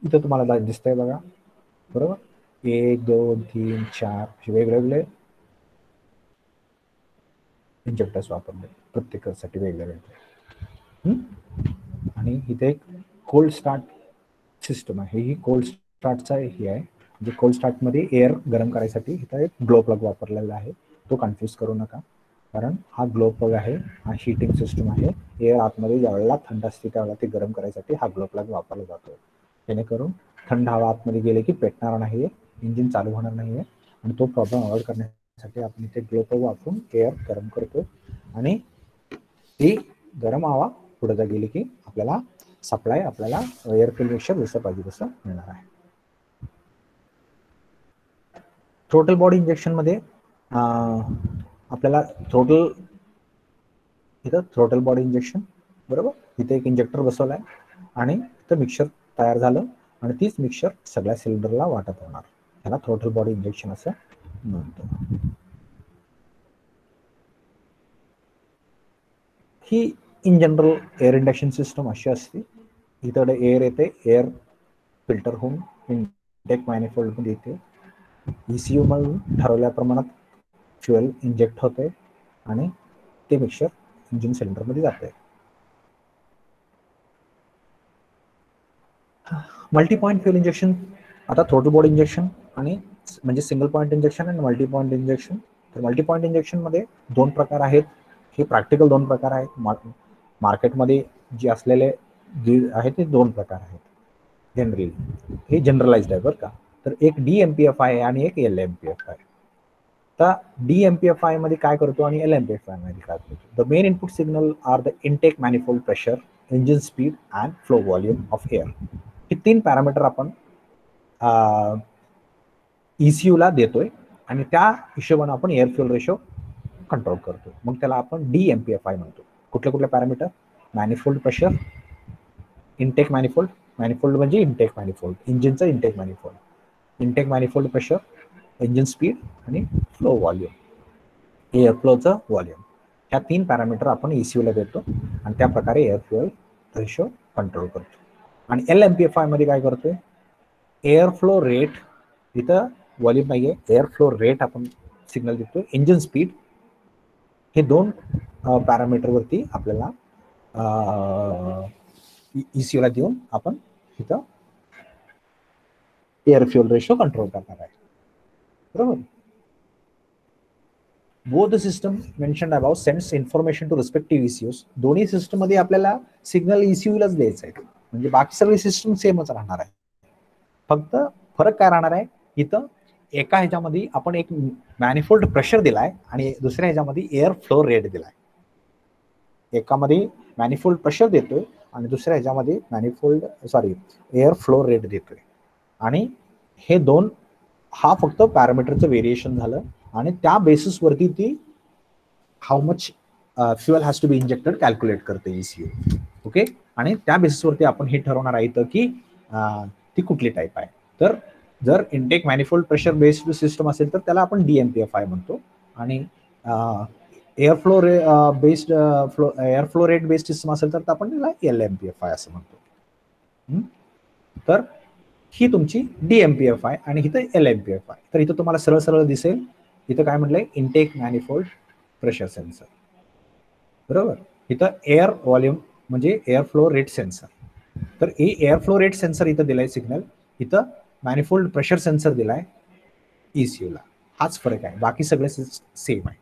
इथं तुम्हाला दिसतंय बघा. बरोबर. 1 2 3 4 असे वेगवेगळे इंजेक्टर्स वापरले प्रत्येकासाठी वेगवेगळे. आणि इथे एक कोल्ड स्टार्ट सिस्टम आहे. ही कोल्ड स्टार्टचा हे आहे. म्हणजे कोल्ड स्टार्टमध्ये एअर गरम करायसाठी इथं एक ग्लो प्लग वापरलेला आहे. तो कन्फ्यूज करू नका कारण हा ग्लो प्लग आहे, हा हीटिंग सिस्टम आहे. एअर आतमध्ये ज्यावेळेला थंड असते त्यावेळेला ते गरम करायसाठी हा ग्लो प्लग वापरला जातो. जेणेकरून थंड हवा आतमध्ये गेले की पेटणार नाहीये, इंजिन चालू होणार नाहीये. आणि तो प्रॉब्लेम अवॉइड करण्यासाठी आपण इथे ग्लो प्लग वापरून एअर गरम करतो. आणि ती गरम हवा पुढे गेली की आपल्याला सप्लाय आपल्याला एअर फिल्टर जसं पाहिजे तसं मिळणार आहे. थ्रोटल बॉडी इंजेक्शन मध्ये आपल्याला इथं थ्रोटल बॉडी इंजेक्शन. बरोबर. इथे एक इंजेक्टर बसवलाय आणि इथं मिक्सर तयार झालं आणि तीच मिक्सर सगळ्या सिलेंडरला वाटप होणार. त्याला थ्रोटल बॉडी इंजेक्शन असं म्हणतो. ही in general air induction system अशी असते, इकडे एअर येते, एअर फिल्टर होऊन इनटेक मॅनिफोल्ड मध्ये येते, ECU मधून ठरवल्या प्रमाणात फ्युएल इंजेक्ट होते आणि ते मिक्सचर इंजिन सिलेंडरमध्ये जाते. मल्टी पॉइंट फ्युएल इंजेक्शन, आता थ्रोटल बॉडी इंजेक्शन आणि म्हणजे सिंगल पॉइंट इंजेक्शन आणि मल्टी पॉइंट इंजेक्शन. तर मल्टी पॉइंट इंजेक्शन मध्ये दोन प्रकार आहेत, हे प्रॅक्टिकल दोन प्रकार आहेत. मार्केटमध्ये जे असलेले जे आहेत ते दोन प्रकार आहेत जनरली, हे जनरलाइज्ड आहे बरं का. तर एक DMPFI आहे आणि एक LMPFI आहे. तर DMPFI मध्ये काय करतो आणि LMPFI मध्ये काय करतो. The main input signal are the intake manifold pressure, engine speed and flow volume of air. हे तीन पॅरामीटर आपण ECU ला देतोय आणि त्या हिशोबाने आपण एअर फ्युएल रेशो कंट्रोल करतो. मग त्याला आपण DMPFI म्हणतो. कुठले कुठले parameter, manifold pressure, intake manifold, manifold म्हणजे इनटेक मॅनिफोल्ड, इंजिनचं intake manifold, intake manifold pressure, engine speed आणि फ्लो व्हॉल्यूम, एअर फ्लोचं व्हॉल्यूम. ह्या तीन पॅरामीटर आपण ECU ला देतो आणि त्या प्रकारे एअर फ्युएल रेशो कंट्रोल करतो. आणि LMPFI मध्ये काय करतोय, एअर फ्लो रेट, इथं व्हॉल्यूम नाहीये, एअर फ्लो रेट आपण सिग्नल देतोय, इंजिन स्पीड, हे दोन पॅरामीटरवरती आपल्याला ECU ला देऊन आपण इथं एअर फ्युएल रेशो कंट्रोल करणार आहे. बरोबर. Both the system mentioned about sends information to respective ECUs. दोन्ही सिस्टम मध्ये आपल्याला सिग्नल ECU लाच द्यायचं आहे, म्हणजे बाकी सगळी सिस्टम सेमच राहणार आहे. फक्त फरक काय राहणार आहे, इथं एका ह्याच्यामध्ये आपण एक मॅनिफोल्ड प्रेशर दिलाय आणि दुसऱ्या ह्याच्यामध्ये एअर फ्लो रेट दिलाय. एकामध्ये मॅनिफोल्ड प्रेशर देतोय आणि दुसऱ्या ह्याच्यामध्ये एअर फ्लो रेट देतोय. आणि हे दोन, हा फक्त पॅरामीटरचं व्हेरिएशन झालं आणि त्या बेसिसवरती ती how much fuel has to be injected calculate करते ECU. ओके. आणि त्या बेसिसवरती आपण हे ठरवणार आहे की ती कुठली टाईप आहे. तर जर intake manifold pressure based system असेल तर त्याला आपण DMPFI म्हणतो आणि air flow rate based system असेल तर आपण त्याला LMPFI असं म्हणतो. तर ही तुमची DMPFI आणि इथं LMPFI. तर इथं तुम्हाला सरळ सरळ दिसेल, इथं काय म्हटलंय, इनटेक मॅनिफोल्ड प्रेशर सेन्सर. बरोबर. इथं एअर व्हॉल्यूम म्हणजे एअर फ्लो रेट सेन्सर. तर एअर फ्लो रेट सेन्सर इथं दिलाय सिग्नल, इथं मॅनिफोल्ड प्रेशर सेन्सर दिलाय ECU ला. हाच फरक आहे, बाकी सगळं सेम आहे.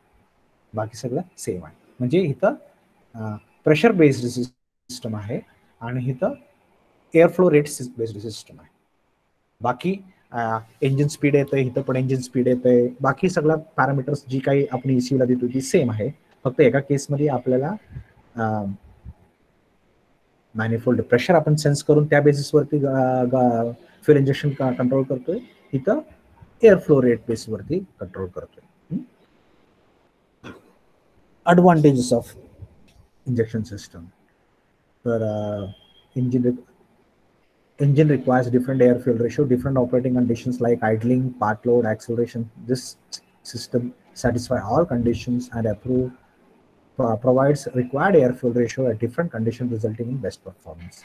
बाकी सगळं सेम आहे. म्हणजे इथं प्रेशर बेस्ड सिस्टम आहे आणि इथं air flow rate based system आहे. बाकी इंजिन स्पीड येतंय, इथं पण इंजिन स्पीड येतंय, बाकी सगळ्या पॅरामीटर्स जी काही आपण ECU ला देतो ती सेम आहे. फक्त एका केसमध्ये आपल्याला मॅनिफोल्ड प्रेशर आपण सेन्स करून त्या बेसिसवरती फ्युएल इंजेक्शन कंट्रोल करतोय, इथं एअर फ्लो रेट बेसवरती कंट्रोल करतोय. Advantages of injection system. तर engine requires different air fuel ratio, different operating conditions like idling, part load, acceleration. This system satisfies all conditions and provides required air fuel ratio at different conditions, resulting in best performance.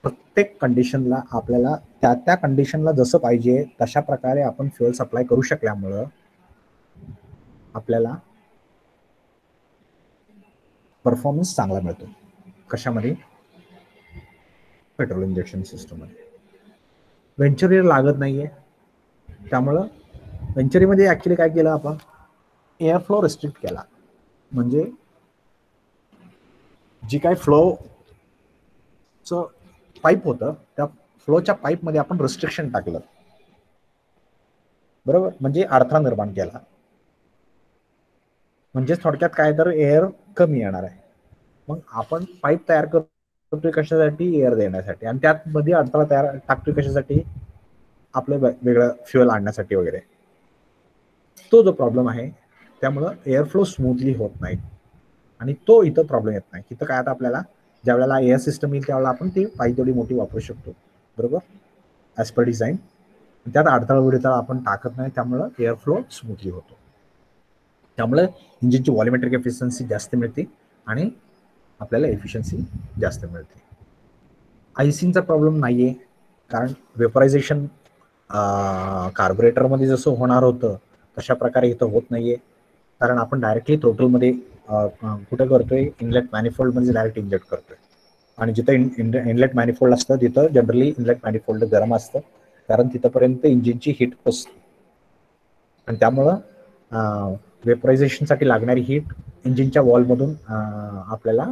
प्रत्येक कंडिशनला आपल्याला त्या त्या कंडिशनला जसं पाहिजे तशा प्रकारे आपण फ्युएल सप्लाय करू शकल्यामुळं आपल्याला परफॉर्मन्स चांगला मिळतो. कशामध्ये, पेट्रोल इंजेक्शन सिस्टम मध्ये. वेंचुरी लागत नाहीये, त्यामुळं वेंचुरीमध्ये ऍक्च्युली काय केलं आपण, एअर फ्लो रिस्ट्रिक्ट केला. म्हणजे जी काय फ्लोचं पाईप होतं त्या फ्लोच्या पाईपमध्ये आपण रिस्ट्रिक्शन टाकलं. बरोबर. म्हणजे अडथळा निर्माण केला. म्हणजे थोडक्यात काय, तर एअर कमी येणार आहे. मग आपण पाईप तयार करतोय कशासाठी, एअर देण्यासाठी, आणि त्यात मध्ये अडथळा टाकतोय कशासाठी, आपलं वेगळं फ्युएल आणण्यासाठी वगैरे. तो जो प्रॉब्लेम आहे, त्यामुळं एअर फ्लो स्मूथली होत नाही आणि तो इथं प्रॉब्लेम येत नाही. इथं काय, आता आपल्याला ज्या वेळेला एअर सिस्टम येईल त्यावेळेला आपण ती पाईप तेवढी मोठी वापरू शकतो. बरोबर. As per design. त्यात अडथळा विडथळा आपण टाकत नाही, त्यामुळं एअर फ्लो स्मूथली होतो. त्यामुळे इंजिनची व्हॉल्युमेट्रिक एफिशियन्सी जास्त मिळते आणि आपल्याला एफिशियन्सी जास्त मिळते. आयसिंगचा प्रॉब्लेम नाही आहे, कारण वेपरायझेशन कार्बोरेटरमध्ये जसं होणार होतं तशा प्रकारे इथं होत नाही आहे, कारण आपण डायरेक्टली थ्रोटलमध्ये कुठं करतोय, इनलेट मॅनिफोल्डमध्ये डायरेक्ट इंजेक्ट करतोय. आणि जिथं इनलेट मॅनिफोल्ड असतं तिथं जनरली इनलेट मॅनिफोल्ड गरम असतं, कारण तिथंपर्यंत इंजिनची हीट पोचते आणि त्यामुळं वेपरायझेशनसाठी लागणारी हीट इंजिनच्या वॉलमधून आपल्याला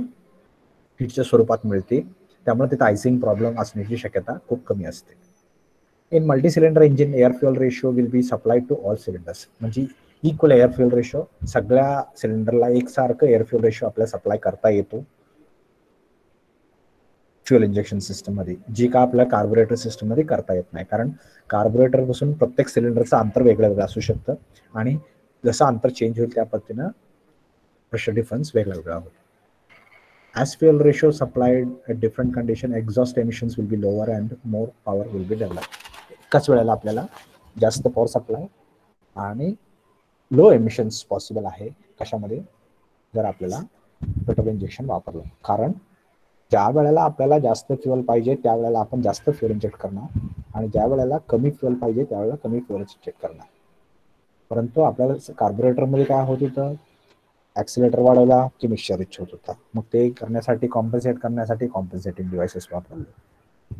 हीटच्या स्वरूपात मिळते. त्यामुळे तिथं आयसिंग प्रॉब्लेम असण्याची शक्यता खूप कमी असते. In multi cylinder engine air fuel ratio will be supplied to all cylinders, म्हणजे इक्वल एअर फ्युअल रेशो, सगळ्या सिलेंडरला एकसारखं एअर फ्युअल रेशो आपल्याला सप्लाय करता येतो फ्युअल इंजेक्शन सिस्टममध्ये, जे का आपल्या कार्बोरेटर सिस्टममध्ये करता येत नाही, कारण कार्बोरेटर पासून प्रत्येक सिलेंडरचं अंतर वेगळं वेगळं असू शकतं आणि जसं अंतर चेंज होईल त्या पद्धतीनं प्रेशर डिफरन्स वेगळा वेगळा होतो. As fuel ratio supplied at different condition, exhaust emissions will be lower and more power will be developed. एकाच वेळेला आपल्याला जास्त पॉवर सप्लाय आणि लो एमिशन्स पॉसिबल आहे कशामध्ये, जर आपल्याला पेट्रोल इंजेक्शन वापरलं. कारण ज्या वेळेला आपल्याला जास्त फ्युअल पाहिजे त्यावेळेला आपण जास्त फ्युअल इंजेक्ट करणार आणि ज्या वेळेला कमी फ्युअल पाहिजे त्यावेळेला कमी फ्युअल इंजेक्ट करणार. परंतु आपल्याला कार्बोरेटरमध्ये काय होत होतं, ॲक्सिलेटर वाढवला की मिक्सचर रिच होत होता. मग ते करण्यासाठी कॉम्पन्सेट करण्यासाठी कॉम्पन्सेटिंग डिव्हायसेस वापरले.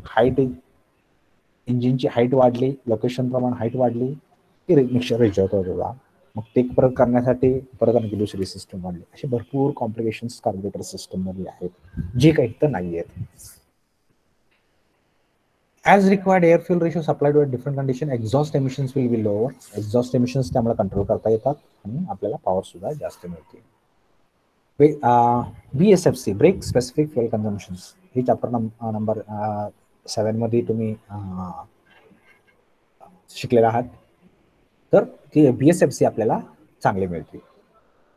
हाईट इंजिनची हाईट वाढली, लोकेशन प्रमाणे हाईट वाढली की मिक्सचर रिच होत होता. मग ते परत करण्यासाठी परत आणखी दुसरी सिस्टम वाढली. असे भरपूर कॉम्प्लिकेशन्स कार्बोरेटर सिस्टममध्ये आहेत, जे काही तर नाही आहेत. As required air fuel ratio supplied to a different condition, exhaust emissions will be lower. Exhaust emissions त्यामुळे कंट्रोल करता येतात आणि आपल्याला पॉवर सुद्धा जास्त मिळते. BSFC ब्रेक स्पेसिफिक फ्युअल कन्झम्पन्स, हे चॅप्टर नंबर 7 मध्ये तुम्ही शिकलेला आहात. तर ती BSFC आपल्याला चांगले मिळते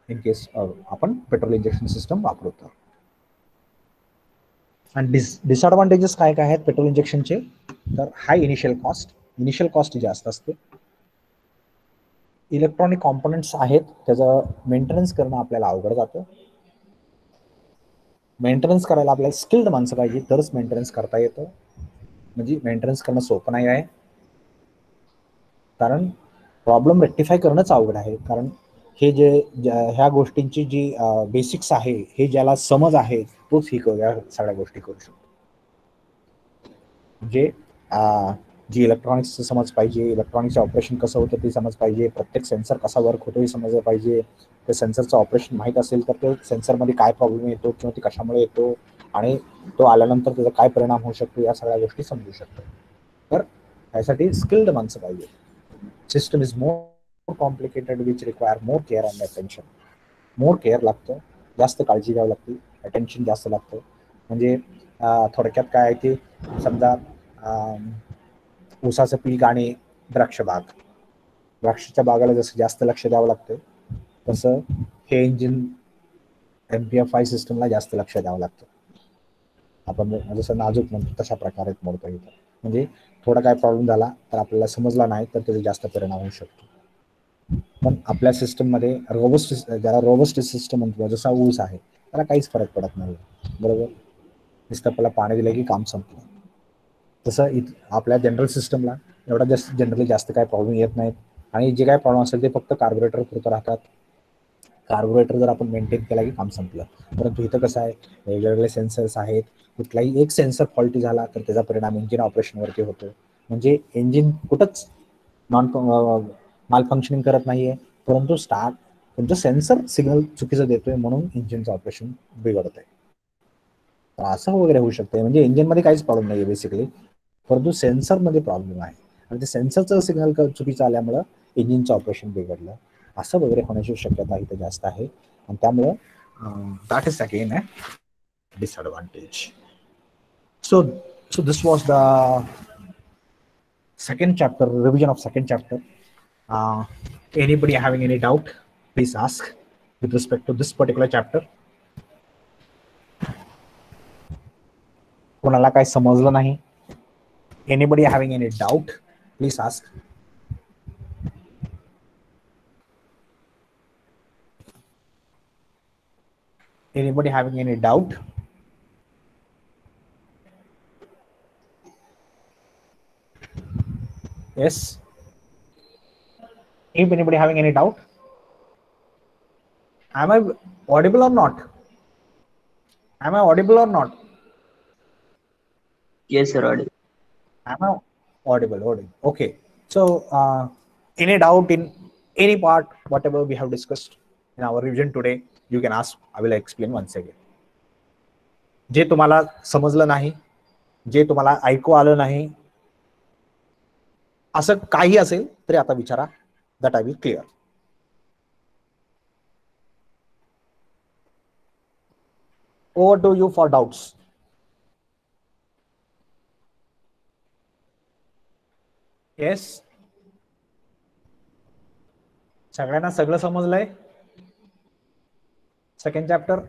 इन केस आपण पेट्रोल इंजेक्शन सिस्टम वापरतो. आणि डिसएडव्हान्टेजेस काय काय आहेत पेट्रोल इंजेक्शनचे, तर हाय इनिशियल कॉस्ट जास्त असते. इलेक्ट्रॉनिक कॉम्पोनंट्स आहेत, त्याचं मेंटेनन्स करणं आपल्याला अवघड जातं. मेंटेनन्स करायला आपल्याला स्किल्ड माणसं पाहिजे तरच मेंटेनन्स करता येतं, म्हणजे मेंटेनन्स करणं सोपं नाही आहे, कारण प्रॉब्लेम रेक्टिफाय करणंच अवघड आहे. कारण हे ह्या गोष्टींची जी बेसिक्स आहे, हे ज्याला समज आहे तोच ही या सगळ्या गोष्टी करू शकतो. म्हणजे जी इलेक्ट्रॉनिक्सचं समज पाहिजे, इलेक्ट्रॉनिक्सचं ऑपरेशन कसं होतं ते समज पाहिजे, प्रत्येक सेन्सर कसा वर्क होतो हे समजलं पाहिजे. ते सेन्सरचं ऑपरेशन माहीत असेल तर ते सेन्सरमध्ये काय प्रॉब्लेम येतो किंवा ते कशामुळे येतो आणि तो आल्यानंतर त्याचा काय परिणाम होऊ शकतो, या सगळ्या गोष्टी समजू शकतात. तर त्यासाठी स्किल्ड माणसं पाहिजे. System is more complicated which require more care and attention. More care लागतं, जास्त काळजी घ्यावी लागते, अटेन्शन जास्त लागतं. म्हणजे थोडक्यात काय आहे की समजा ऊसाचं पीक आणि द्राक्षाच्या बागाला जसं जास्त लक्ष द्यावं लागतं तसं हे इंजिन MPFI सिस्टमला जास्त लक्ष द्यावं लागतं. आपण जसं नाजूक म्हणतो तशा प्रकारे मोडता येतं. म्हणजे थोडा काय प्रॉब्लेम झाला तर आपल्याला समजला नाही तर त्याचा जास्त परिणाम होऊ शकतो. पण आपल्या सिस्टममध्ये ज्याला रोबस्ट सिस्टम म्हणतो, जसा ऊस आहे त्याला काहीच फरक पडत नाही, बरोबर. नुसतं आपल्याला पाणी दिलं की काम संपलं. तसं आपल्या जनरल सिस्टमला एवढा जनरली जास्त काय प्रॉब्लेम येत नाहीत आणि जे काय प्रॉब्लेम असेल ते फक्त कार्बोरेटर पुरतं राहतात. कार्बोरेटर जर आपण मेंटेन केला की काम संपलं. परंतु इथं कसं आहे, वेगवेगळे सेन्सर्स आहेत, कुठलाही एक सेन्सर फॉल्टी झाला तर त्याचा परिणाम इंजिन ऑपरेशनवरती होतो. म्हणजे इंजिन कुठंच माल फंक्शनिंग करत नाहीये, परंतु तुमचं सेन्सर सिग्नल चुकीचं देतोय म्हणून इंजिनचं ऑपरेशन बिघडत आहे. तर असं वगैरे होऊ शकते. म्हणजे इंजिनमध्ये काहीच प्रॉब्लेम नाही आहे बेसिकली, परंतु सेन्सरमध्ये प्रॉब्लेम आहे आणि ते सेन्सरचं सिग्नल चुकीचं आल्यामुळं इंजिनचं ऑपरेशन बिघडलं, असं वगैरे होण्याची शक्यता इथे जास्त आहे. आणि त्यामुळं that is again a disadvantage. So this was the second chapter, revision of second chapter. Anybody having any doubt, please ask with respect to this particular chapter. कोणाला काय समजलं नाही? Anybody having any doubt, please ask. Anybody having any doubt? Yes. If anybody having any doubt, am I audible or not? Am I audible or not? Yes, sir. Audible. Am I audible? Audible. Okay. So, any doubt in any part, whatever we have discussed in our revision today, you can ask. I will explain once again. जे तुम्हाला समजलं नाही, जे तुम्हाला ऐकू आलं नाही, असं काही असेल तरी आता विचारा. That I will clear. Over to you for doubts. Yes. सगळ्यांना सगळं समजलंय? Second chapter.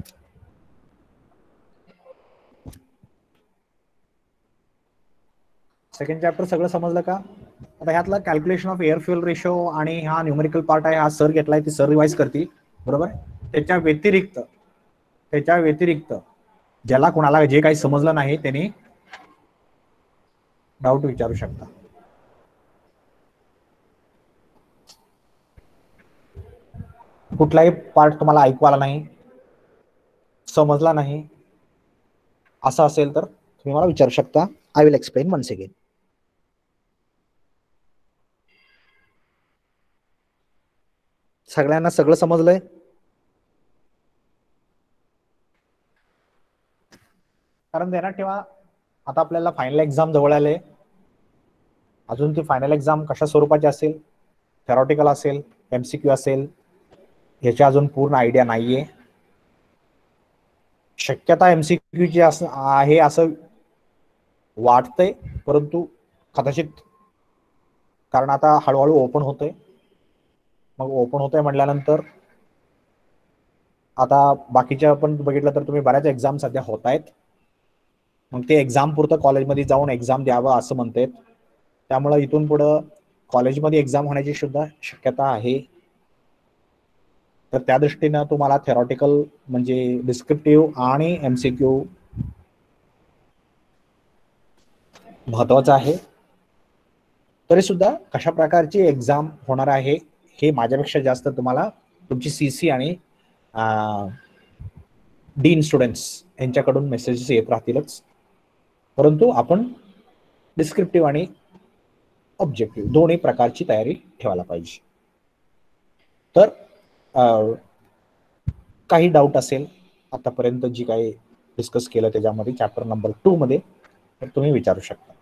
सेकंड चॅप्टर सगळं समजलं का? आता ह्यातला calculation of air fuel ratio आणि हा न्यूमेरिकल पार्ट आहे, हा सर घेतलाय, ती सर रिवाइज करतील. बरोबर. त्याच्या व्यतिरिक्त ज्याला कोणाला जे काही समजलं नाही त्यांनी डाऊट विचारू शकता. कुठलाही पार्ट तुम्हाला ऐकू आला नाही, समजला नाही, असं असेल तर तुम्ही मला विचारू शकता. I will explain once again. सगळ्यांना सगळं समजलंय? कारण ध्यानात ठेवा, आता आपल्याला फायनल एक्झाम जवळ आले. अजून ती फायनल एक्झाम कशा स्वरूपाची असेल, थेरॉटिकल असेल, एमसीक्यू असेल, याची अजून पूर्ण आयडिया नाहीये. शक्यता एमसीक्यूची आहे असं वाटतंय, परंतु कदाचित, कारण आता हळूहळू ओपन होतंय. मग ओपन होतंय म्हटल्यानंतर आता बाकीच्या पण बघितलं तर तुम्ही बऱ्याच एक्झाम सध्या होत आहेत. मग ते एक्झाम पुरतं कॉलेजमध्ये जाऊन एक्झाम द्यावं असं म्हणतात. त्यामुळे इथून पुढं कॉलेजमध्ये एक्झाम होण्याची सुद्धा शक्यता आहे. तर त्या दृष्टीनं तुम्हाला थेरॉटिकल म्हणजे डिस्क्रिप्टिव्ह आणि एमसीक्यू महत्वाचं आहे. तरी सुद्धा कशा प्रकारची एक्झाम होणार आहे हे माझ्यापेक्षा जास्त तुम्हाला तुमची सीसी आणि डीन स्टुडंट्स यांच्याकडून मेसेजेस येत राहतीलच. परंतु आपण डिस्क्रिप्टिव्ह आणि ऑब्जेक्टिव्ह दोन्ही प्रकारची तयारी ठेवायला पाहिजे. तर काही डाऊट असेल आतापर्यंत जी काही डिस्कस केलं त्याच्यामध्ये चॅप्टर नंबर 2 मध्ये, तर तुम्ही विचारू शकता.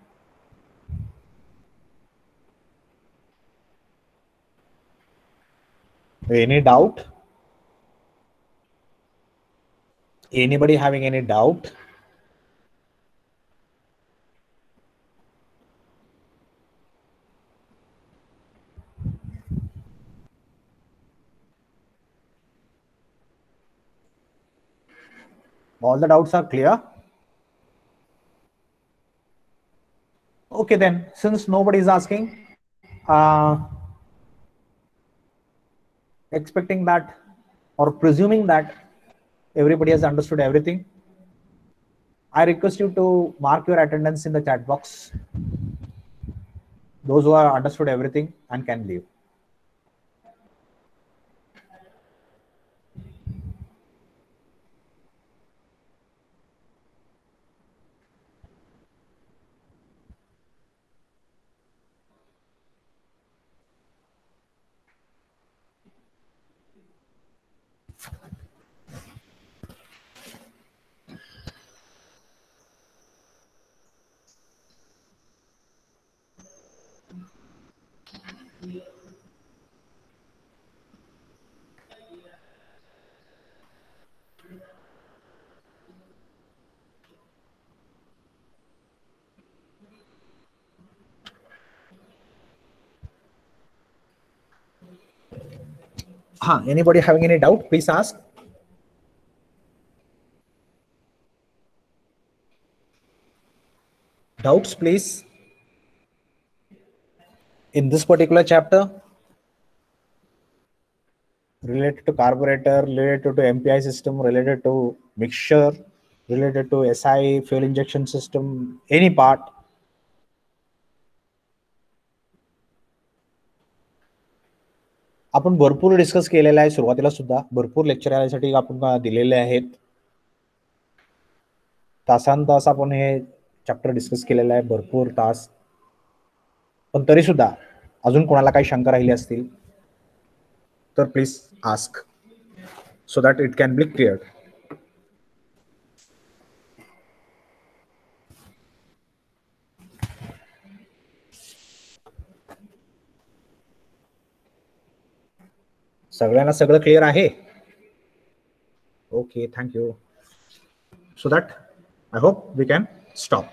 Any doubt? Anybody having any doubt? All the doubts are clear? Okay then, since nobody is asking, expecting that or presuming that everybody has understood everything, I request you to mark your attendance in the chat box. Those who have understood everything and can leave. Anybody having any doubt, please ask. Doubts, please. In this particular chapter, related to carburetor, related to MPI system, related to mixture, related to SI fuel injection system, any part. आपण भरपूर discuss केलेला आहे सुरुवातीला सुद्धा भरपूर lecture यासाठी आपण दिलेले आहेत तास आपण हे चॅप्टर डिस्कस केलेलं आहे भरपूर तास पण तरी सुद्धा अजून कोणाला काही शंका राहिली असतील तर please ask so that it can B cleared सगळ्यांना सगळं क्लिअर आहे okay thank you so that I hope we can stop.